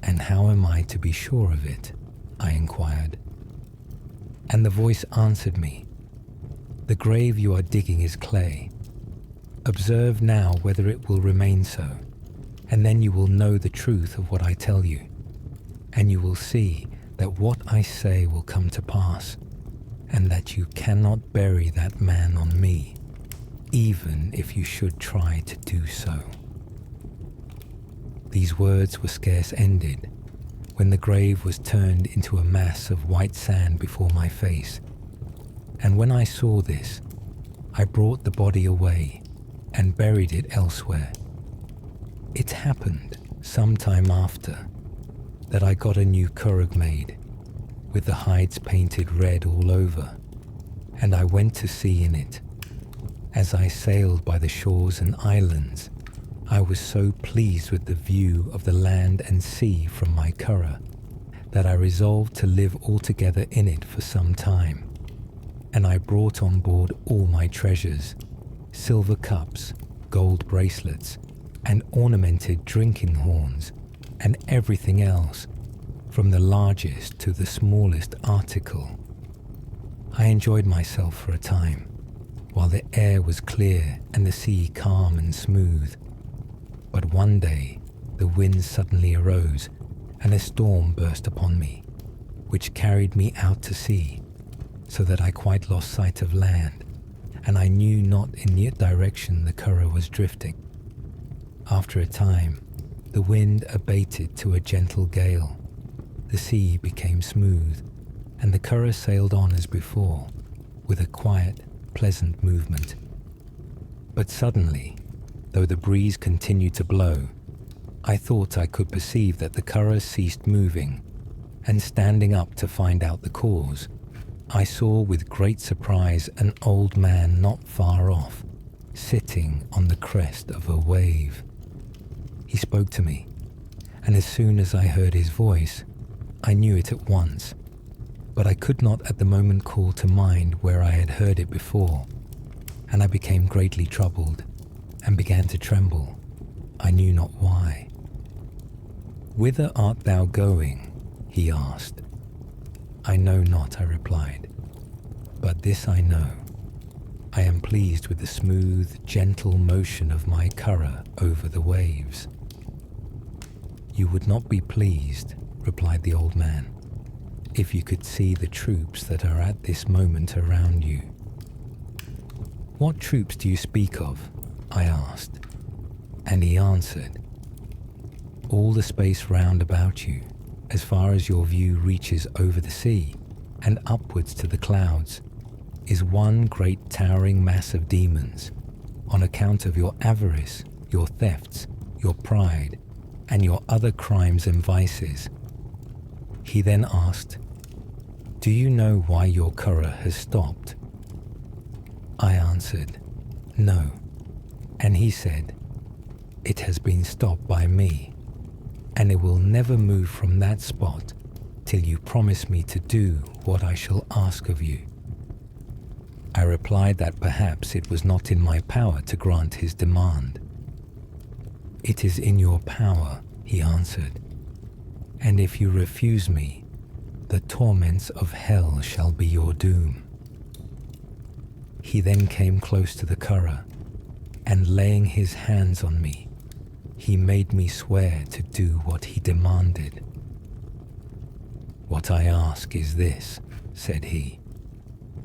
and how am I to be sure of it? I inquired. And the voice answered me, the grave you are digging is clay. Observe now whether it will remain so, and then you will know the truth of what I tell you, and you will see that what I say will come to pass, and that you cannot bury that man on me, even if you should try to do so. These words were scarce ended when the grave was turned into a mass of white sand before my face, and when I saw this, I brought the body away and buried it elsewhere. It happened some time after that I got a new curragh made, with the hides painted red all over, and I went to sea in it. As I sailed by the shores and islands, I was so pleased with the view of the land and sea from my curragh that I resolved to live altogether in it for some time, and I brought on board all my treasures, silver cups, gold bracelets, and ornamented drinking horns, and everything else, from the largest to the smallest article. I enjoyed myself for a time, while the air was clear and the sea calm and smooth. But one day the wind suddenly arose, and a storm burst upon me, which carried me out to sea, so that I quite lost sight of land, and I knew not in what direction the curragh was drifting. After a time, the wind abated to a gentle gale, the sea became smooth, and the curragh sailed on as before, with a quiet, pleasant movement. But suddenly, though the breeze continued to blow, I thought I could perceive that the curragh ceased moving, and standing up to find out the cause, I saw with great surprise an old man not far off, sitting on the crest of a wave. He spoke to me, and as soon as I heard his voice, I knew it at once, but I could not at the moment call to mind where I had heard it before, and I became greatly troubled, and began to tremble, I knew not why. "Whither art thou going?" he asked. "I know not," I replied, "but this I know. I am pleased with the smooth, gentle motion of my curragh over the waves." "You would not be pleased," replied the old man, "if you could see the troops that are at this moment around you." "What troops do you speak of?" I asked, and he answered, "All the space round about you, as far as your view reaches over the sea and upwards to the clouds, is one great towering mass of demons, on account of your avarice, your thefts, your pride, and your other crimes and vices." He then asked, "Do you know why your curragh has stopped?" I answered, "No," and he said, "It has been stopped by me, and it will never move from that spot till you promise me to do what I shall ask of you." I replied that perhaps it was not in my power to grant his demand. "It is in your power," he answered, "and if you refuse me, the torments of hell shall be your doom." He then came close to the curragh, and laying his hands on me, he made me swear to do what he demanded. "What I ask is this," said he,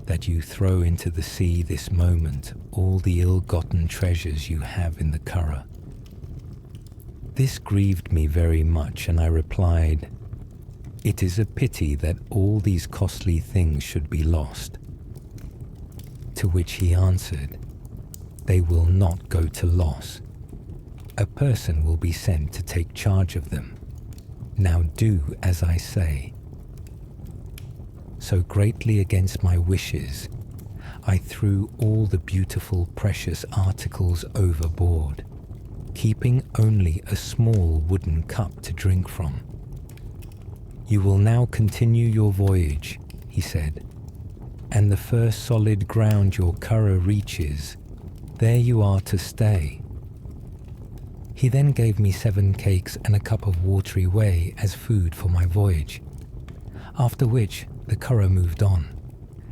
"that you throw into the sea this moment all the ill-gotten treasures you have in the curragh." This grieved me very much, and I replied, "It is a pity that all these costly things should be lost." To which he answered, "They will not go to loss. A person will be sent to take charge of them. Now do as I say." So greatly against my wishes, I threw all the beautiful precious articles overboard, keeping only a small wooden cup to drink from. "You will now continue your voyage," he said, "and the first solid ground your curragh reaches, there you are to stay." He then gave me 7 cakes and a cup of watery whey as food for my voyage, after which the curragh moved on,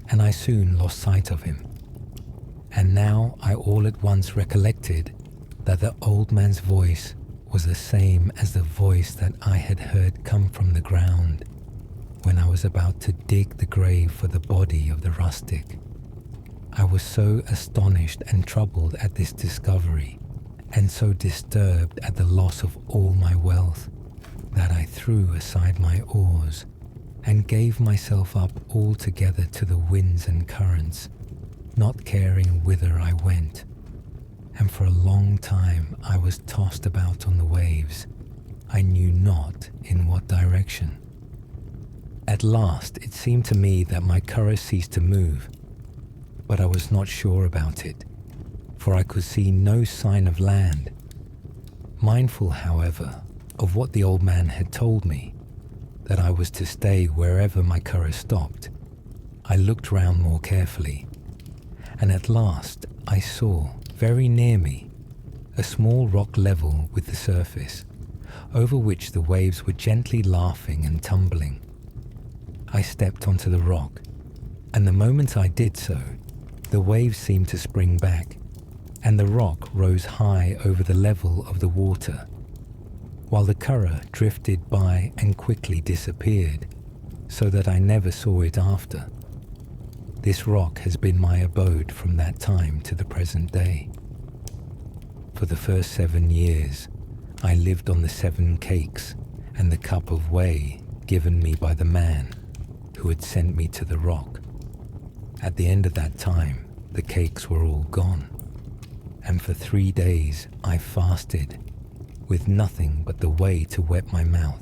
and I soon lost sight of him. And now I all at once recollected that the old man's voice was the same as the voice that I had heard come from the ground when I was about to dig the grave for the body of the rustic. I was so astonished and troubled at this discovery, and so disturbed at the loss of all my wealth, that I threw aside my oars and gave myself up altogether to the winds and currents, not caring whither I went. And for a long time I was tossed about on the waves, I knew not in what direction. At last it seemed to me that my curragh ceased to move, but I was not sure about it, for I could see no sign of land. Mindful, however, of what the old man had told me, that I was to stay wherever my curragh stopped, I looked round more carefully, and at last I saw, very near me, a small rock level with the surface, over which the waves were gently laughing and tumbling. I stepped onto the rock, and the moment I did so, the waves seemed to spring back, and the rock rose high over the level of the water, while the curragh drifted by and quickly disappeared, so that I never saw it after. This rock has been my abode from that time to the present day. For the first 7 years, I lived on the 7 cakes and the cup of whey given me by the man who had sent me to the rock. At the end of that time, the cakes were all gone, and for 3 days I fasted, with nothing but the whey to wet my mouth.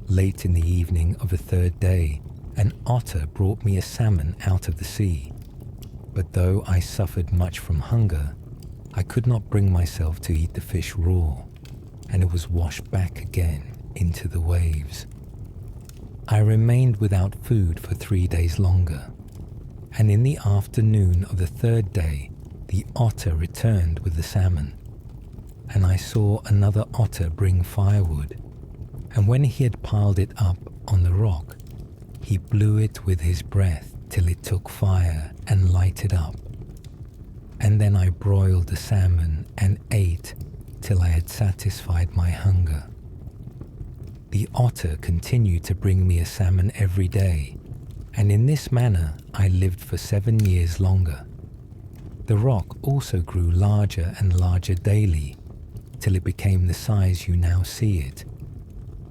Late in the evening of the 3rd day, an otter brought me a salmon out of the sea, but though I suffered much from hunger, I could not bring myself to eat the fish raw, and it was washed back again into the waves. I remained without food for 3 days longer, and in the afternoon of the 3rd day, the otter returned with the salmon, and I saw another otter bring firewood, and when he had piled it up on the rock, he blew it with his breath till it took fire and lighted up. And then I broiled the salmon and ate till I had satisfied my hunger. The otter continued to bring me a salmon every day, and in this manner I lived for 7 years longer. The rock also grew larger and larger daily, till it became the size you now see it.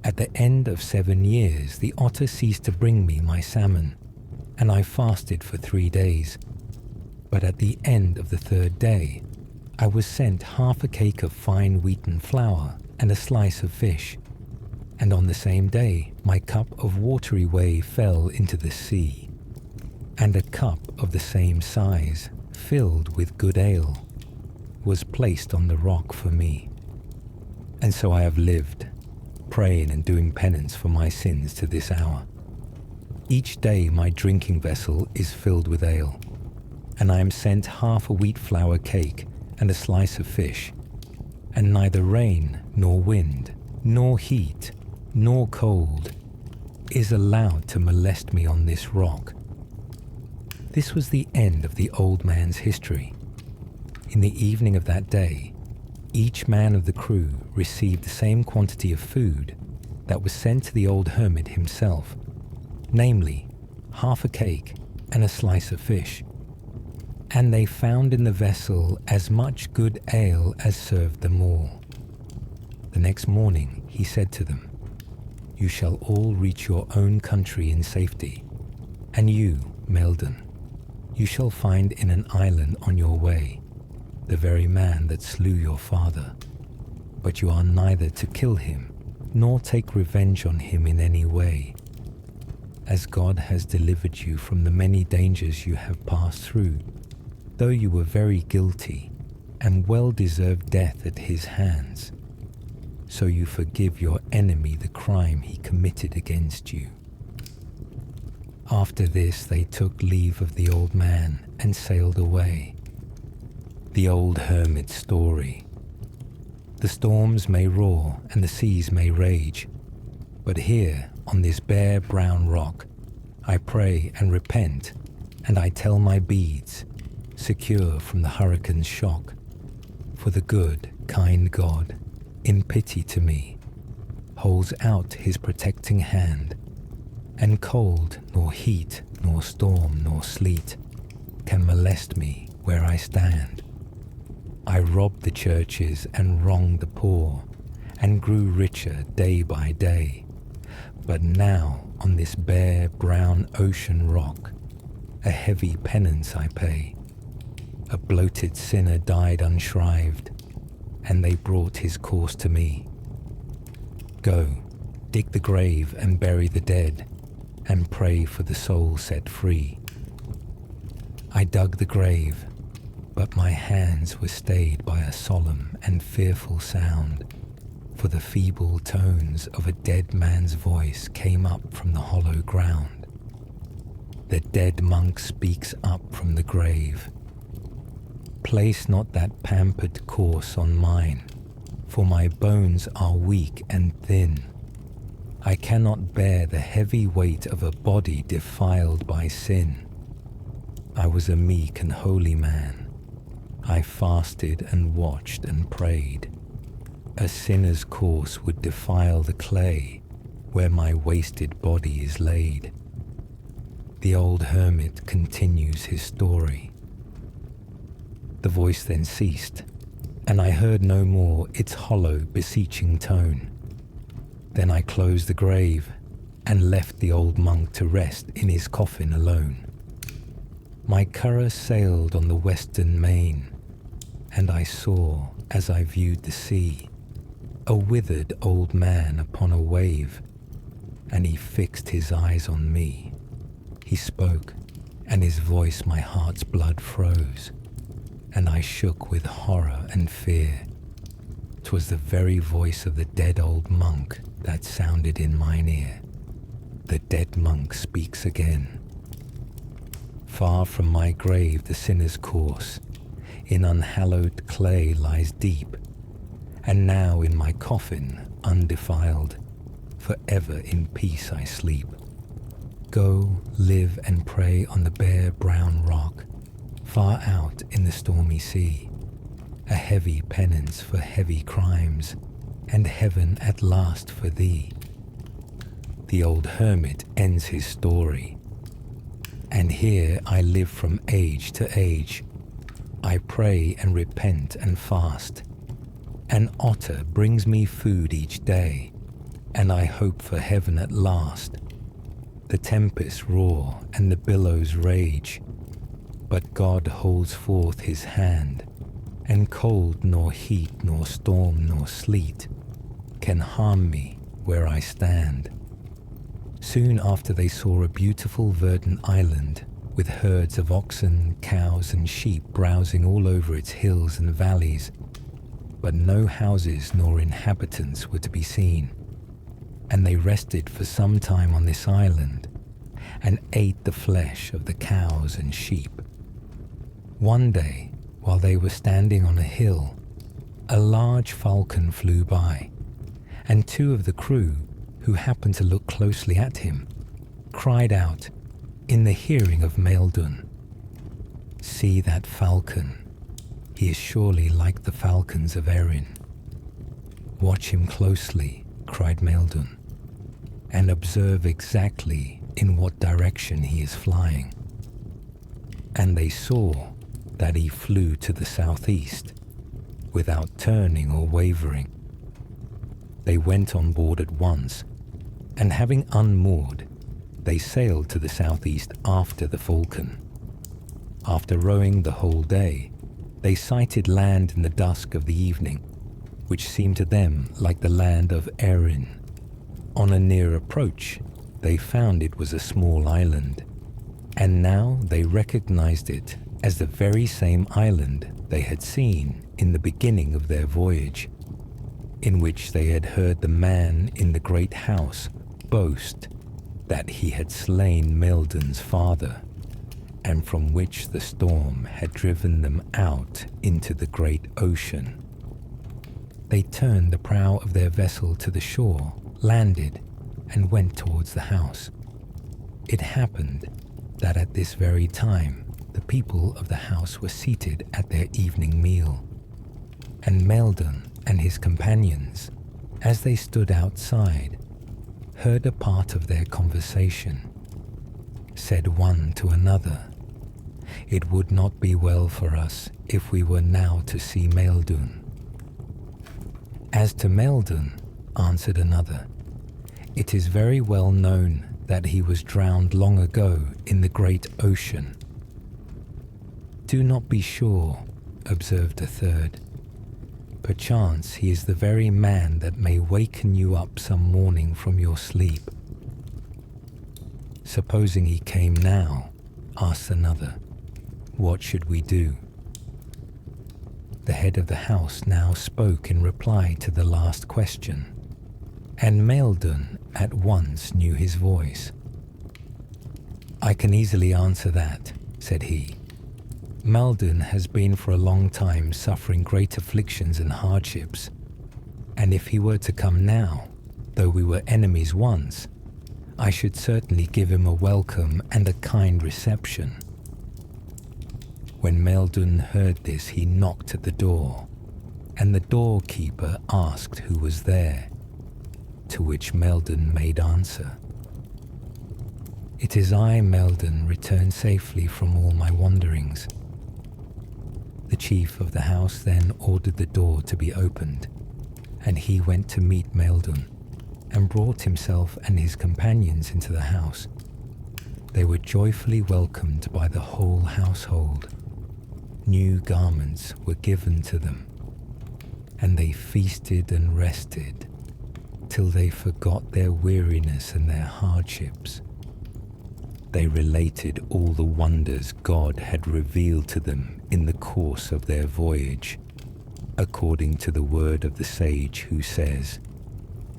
At the end of 7 years, the otter ceased to bring me my salmon, and I fasted for 3 days. But at the end of the 3rd day, I was sent half a cake of fine wheaten flour and a slice of fish. And on the same day, my cup of watery whey fell into the sea, and a cup of the same size, filled with good ale, was placed on the rock for me. And so I have lived, praying and doing penance for my sins to this hour. Each day my drinking vessel is filled with ale, and I am sent half a wheat flour cake and a slice of fish, and neither rain nor wind, nor heat, nor cold is allowed to molest me on this rock. This was the end of the old man's history. In the evening of that day, each man of the crew received the same quantity of food that was sent to the old hermit himself, namely, half a cake and a slice of fish. And they found in the vessel as much good ale as served them all. The next morning he said to them, "You shall all reach your own country in safety, and you, Maildun, you shall find in an island on your way the very man that slew your father, but you are neither to kill him nor take revenge on him in any way, as God has delivered you from the many dangers you have passed through, though you were very guilty and well deserved death at his hands. So you forgive your enemy the crime he committed against you." After this they took leave of the old man and sailed away. The old hermit's story. The storms may roar and the seas may rage, but here on this bare brown rock I pray and repent, and I tell my beads, secure from the hurricane's shock, for the good, kind God, in pity to me, holds out his protecting hand, and cold nor heat nor storm nor sleet can molest me where I stand. I robbed the churches and wronged the poor, and grew richer day by day. But now on this bare brown ocean rock, a heavy penance I pay. A bloated sinner died unshrived, and they brought his corse to me. Go, dig the grave and bury the dead, and pray for the soul set free. I dug the grave, but my hands were stayed by a solemn and fearful sound, for the feeble tones of a dead man's voice came up from the hollow ground. The dead monk speaks up from the grave. Place not that pampered corse on mine, for my bones are weak and thin. I cannot bear the heavy weight of a body defiled by sin. I was a meek and holy man. I fasted and watched and prayed. A sinner's corse would defile the clay where my wasted body is laid. The old hermit continues his story. The voice then ceased, and I heard no more its hollow, beseeching tone. Then I closed the grave and left the old monk to rest in his coffin alone. My curragh sailed on the western main, and I saw, as I viewed the sea, a withered old man upon a wave, and he fixed his eyes on me. He spoke, and his voice my heart's blood froze, and I shook with horror and fear. 'Twas the very voice of the dead old monk that sounded in mine ear. The dead monk speaks again. Far from my grave the sinner's corse in unhallowed clay lies deep, and now in my coffin undefiled, forever in peace I sleep. Go, live and pray on the bare brown rock, far out in the stormy sea, a heavy penance for heavy crimes, and heaven at last for thee. The old hermit ends his story, and here I live from age to age. I pray and repent and fast. An otter brings me food each day, and I hope for heaven at last. The tempests roar and the billows rage, but God holds forth his hand, and cold nor heat nor storm nor sleet can harm me where I stand. Soon after they saw a beautiful verdant island with herds of oxen, cows and sheep browsing all over its hills and valleys, but no houses nor inhabitants were to be seen. And they rested for some time on this island, and ate the flesh of the cows and sheep. One day, while they were standing on a hill, a large falcon flew by, and two of the crew, who happened to look closely at him, cried out in the hearing of Maildun, "See that falcon! He is surely like the falcons of Erin." "Watch him closely," cried Maildun, "and observe exactly in what direction he is flying." And they saw that he flew to the southeast, without turning or wavering. They went on board at once, and having unmoored, they sailed to the southeast after the falcon. After rowing the whole day, they sighted land in the dusk of the evening, which seemed to them like the land of Erin. On a near approach, they found it was a small island, and now they recognized it as the very same island they had seen in the beginning of their voyage, in which they had heard the man in the great house boast that he had slain Maildun's father, and from which the storm had driven them out into the great ocean. They turned the prow of their vessel to the shore, landed, and went towards the house. It happened that at this very time the people of the house were seated at their evening meal, and Maildun and his companions, as they stood outside, heard a part of their conversation. Said one to another, "It would not be well for us if we were now to see Maildun." "As to Maildun," answered another, "it is very well known that he was drowned long ago in the great ocean." "Do not be sure," observed a third. "Perchance he is the very man that may waken you up some morning from your sleep." "Supposing he came now," asked another, "what should we do?" The head of the house now spoke in reply to the last question, and Maildun at once knew his voice. "I can easily answer that," said he. "Maildun has been for a long time suffering great afflictions and hardships, and if he were to come now, though we were enemies once, I should certainly give him a welcome and a kind reception." When Maildun heard this, he knocked at the door, and the doorkeeper asked who was there, to which Maildun made answer, It is I, Maildun, return safely from all my wanderings. The chief of the house then ordered the door to be opened, and he went to meet Maildun, and brought himself and his companions into the house. They were joyfully welcomed by the whole household. New garments were given to them, and they feasted and rested till they forgot their weariness and their hardships. They related all the wonders God had revealed to them in the course of their voyage, according to the word of the sage who says,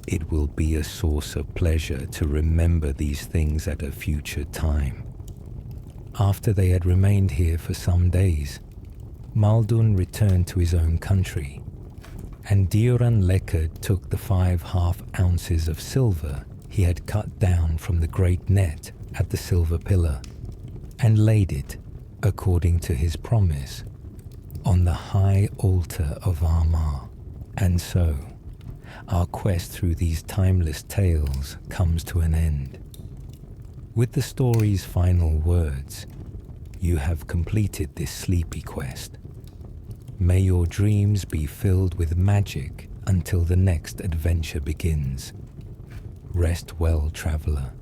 "It will be a source of pleasure to remember these things at a future time." After they had remained here for some days, Maildun returned to his own country, and Durenn Lekard took the 5 half-ounces of silver he had cut down from the great net at the silver pillar, and laid it, according to his promise, on the high altar of Armagh. And so, our quest through these timeless tales comes to an end. With the story's final words, you have completed this sleepy quest. May your dreams be filled with magic until the next adventure begins. Rest well, traveller.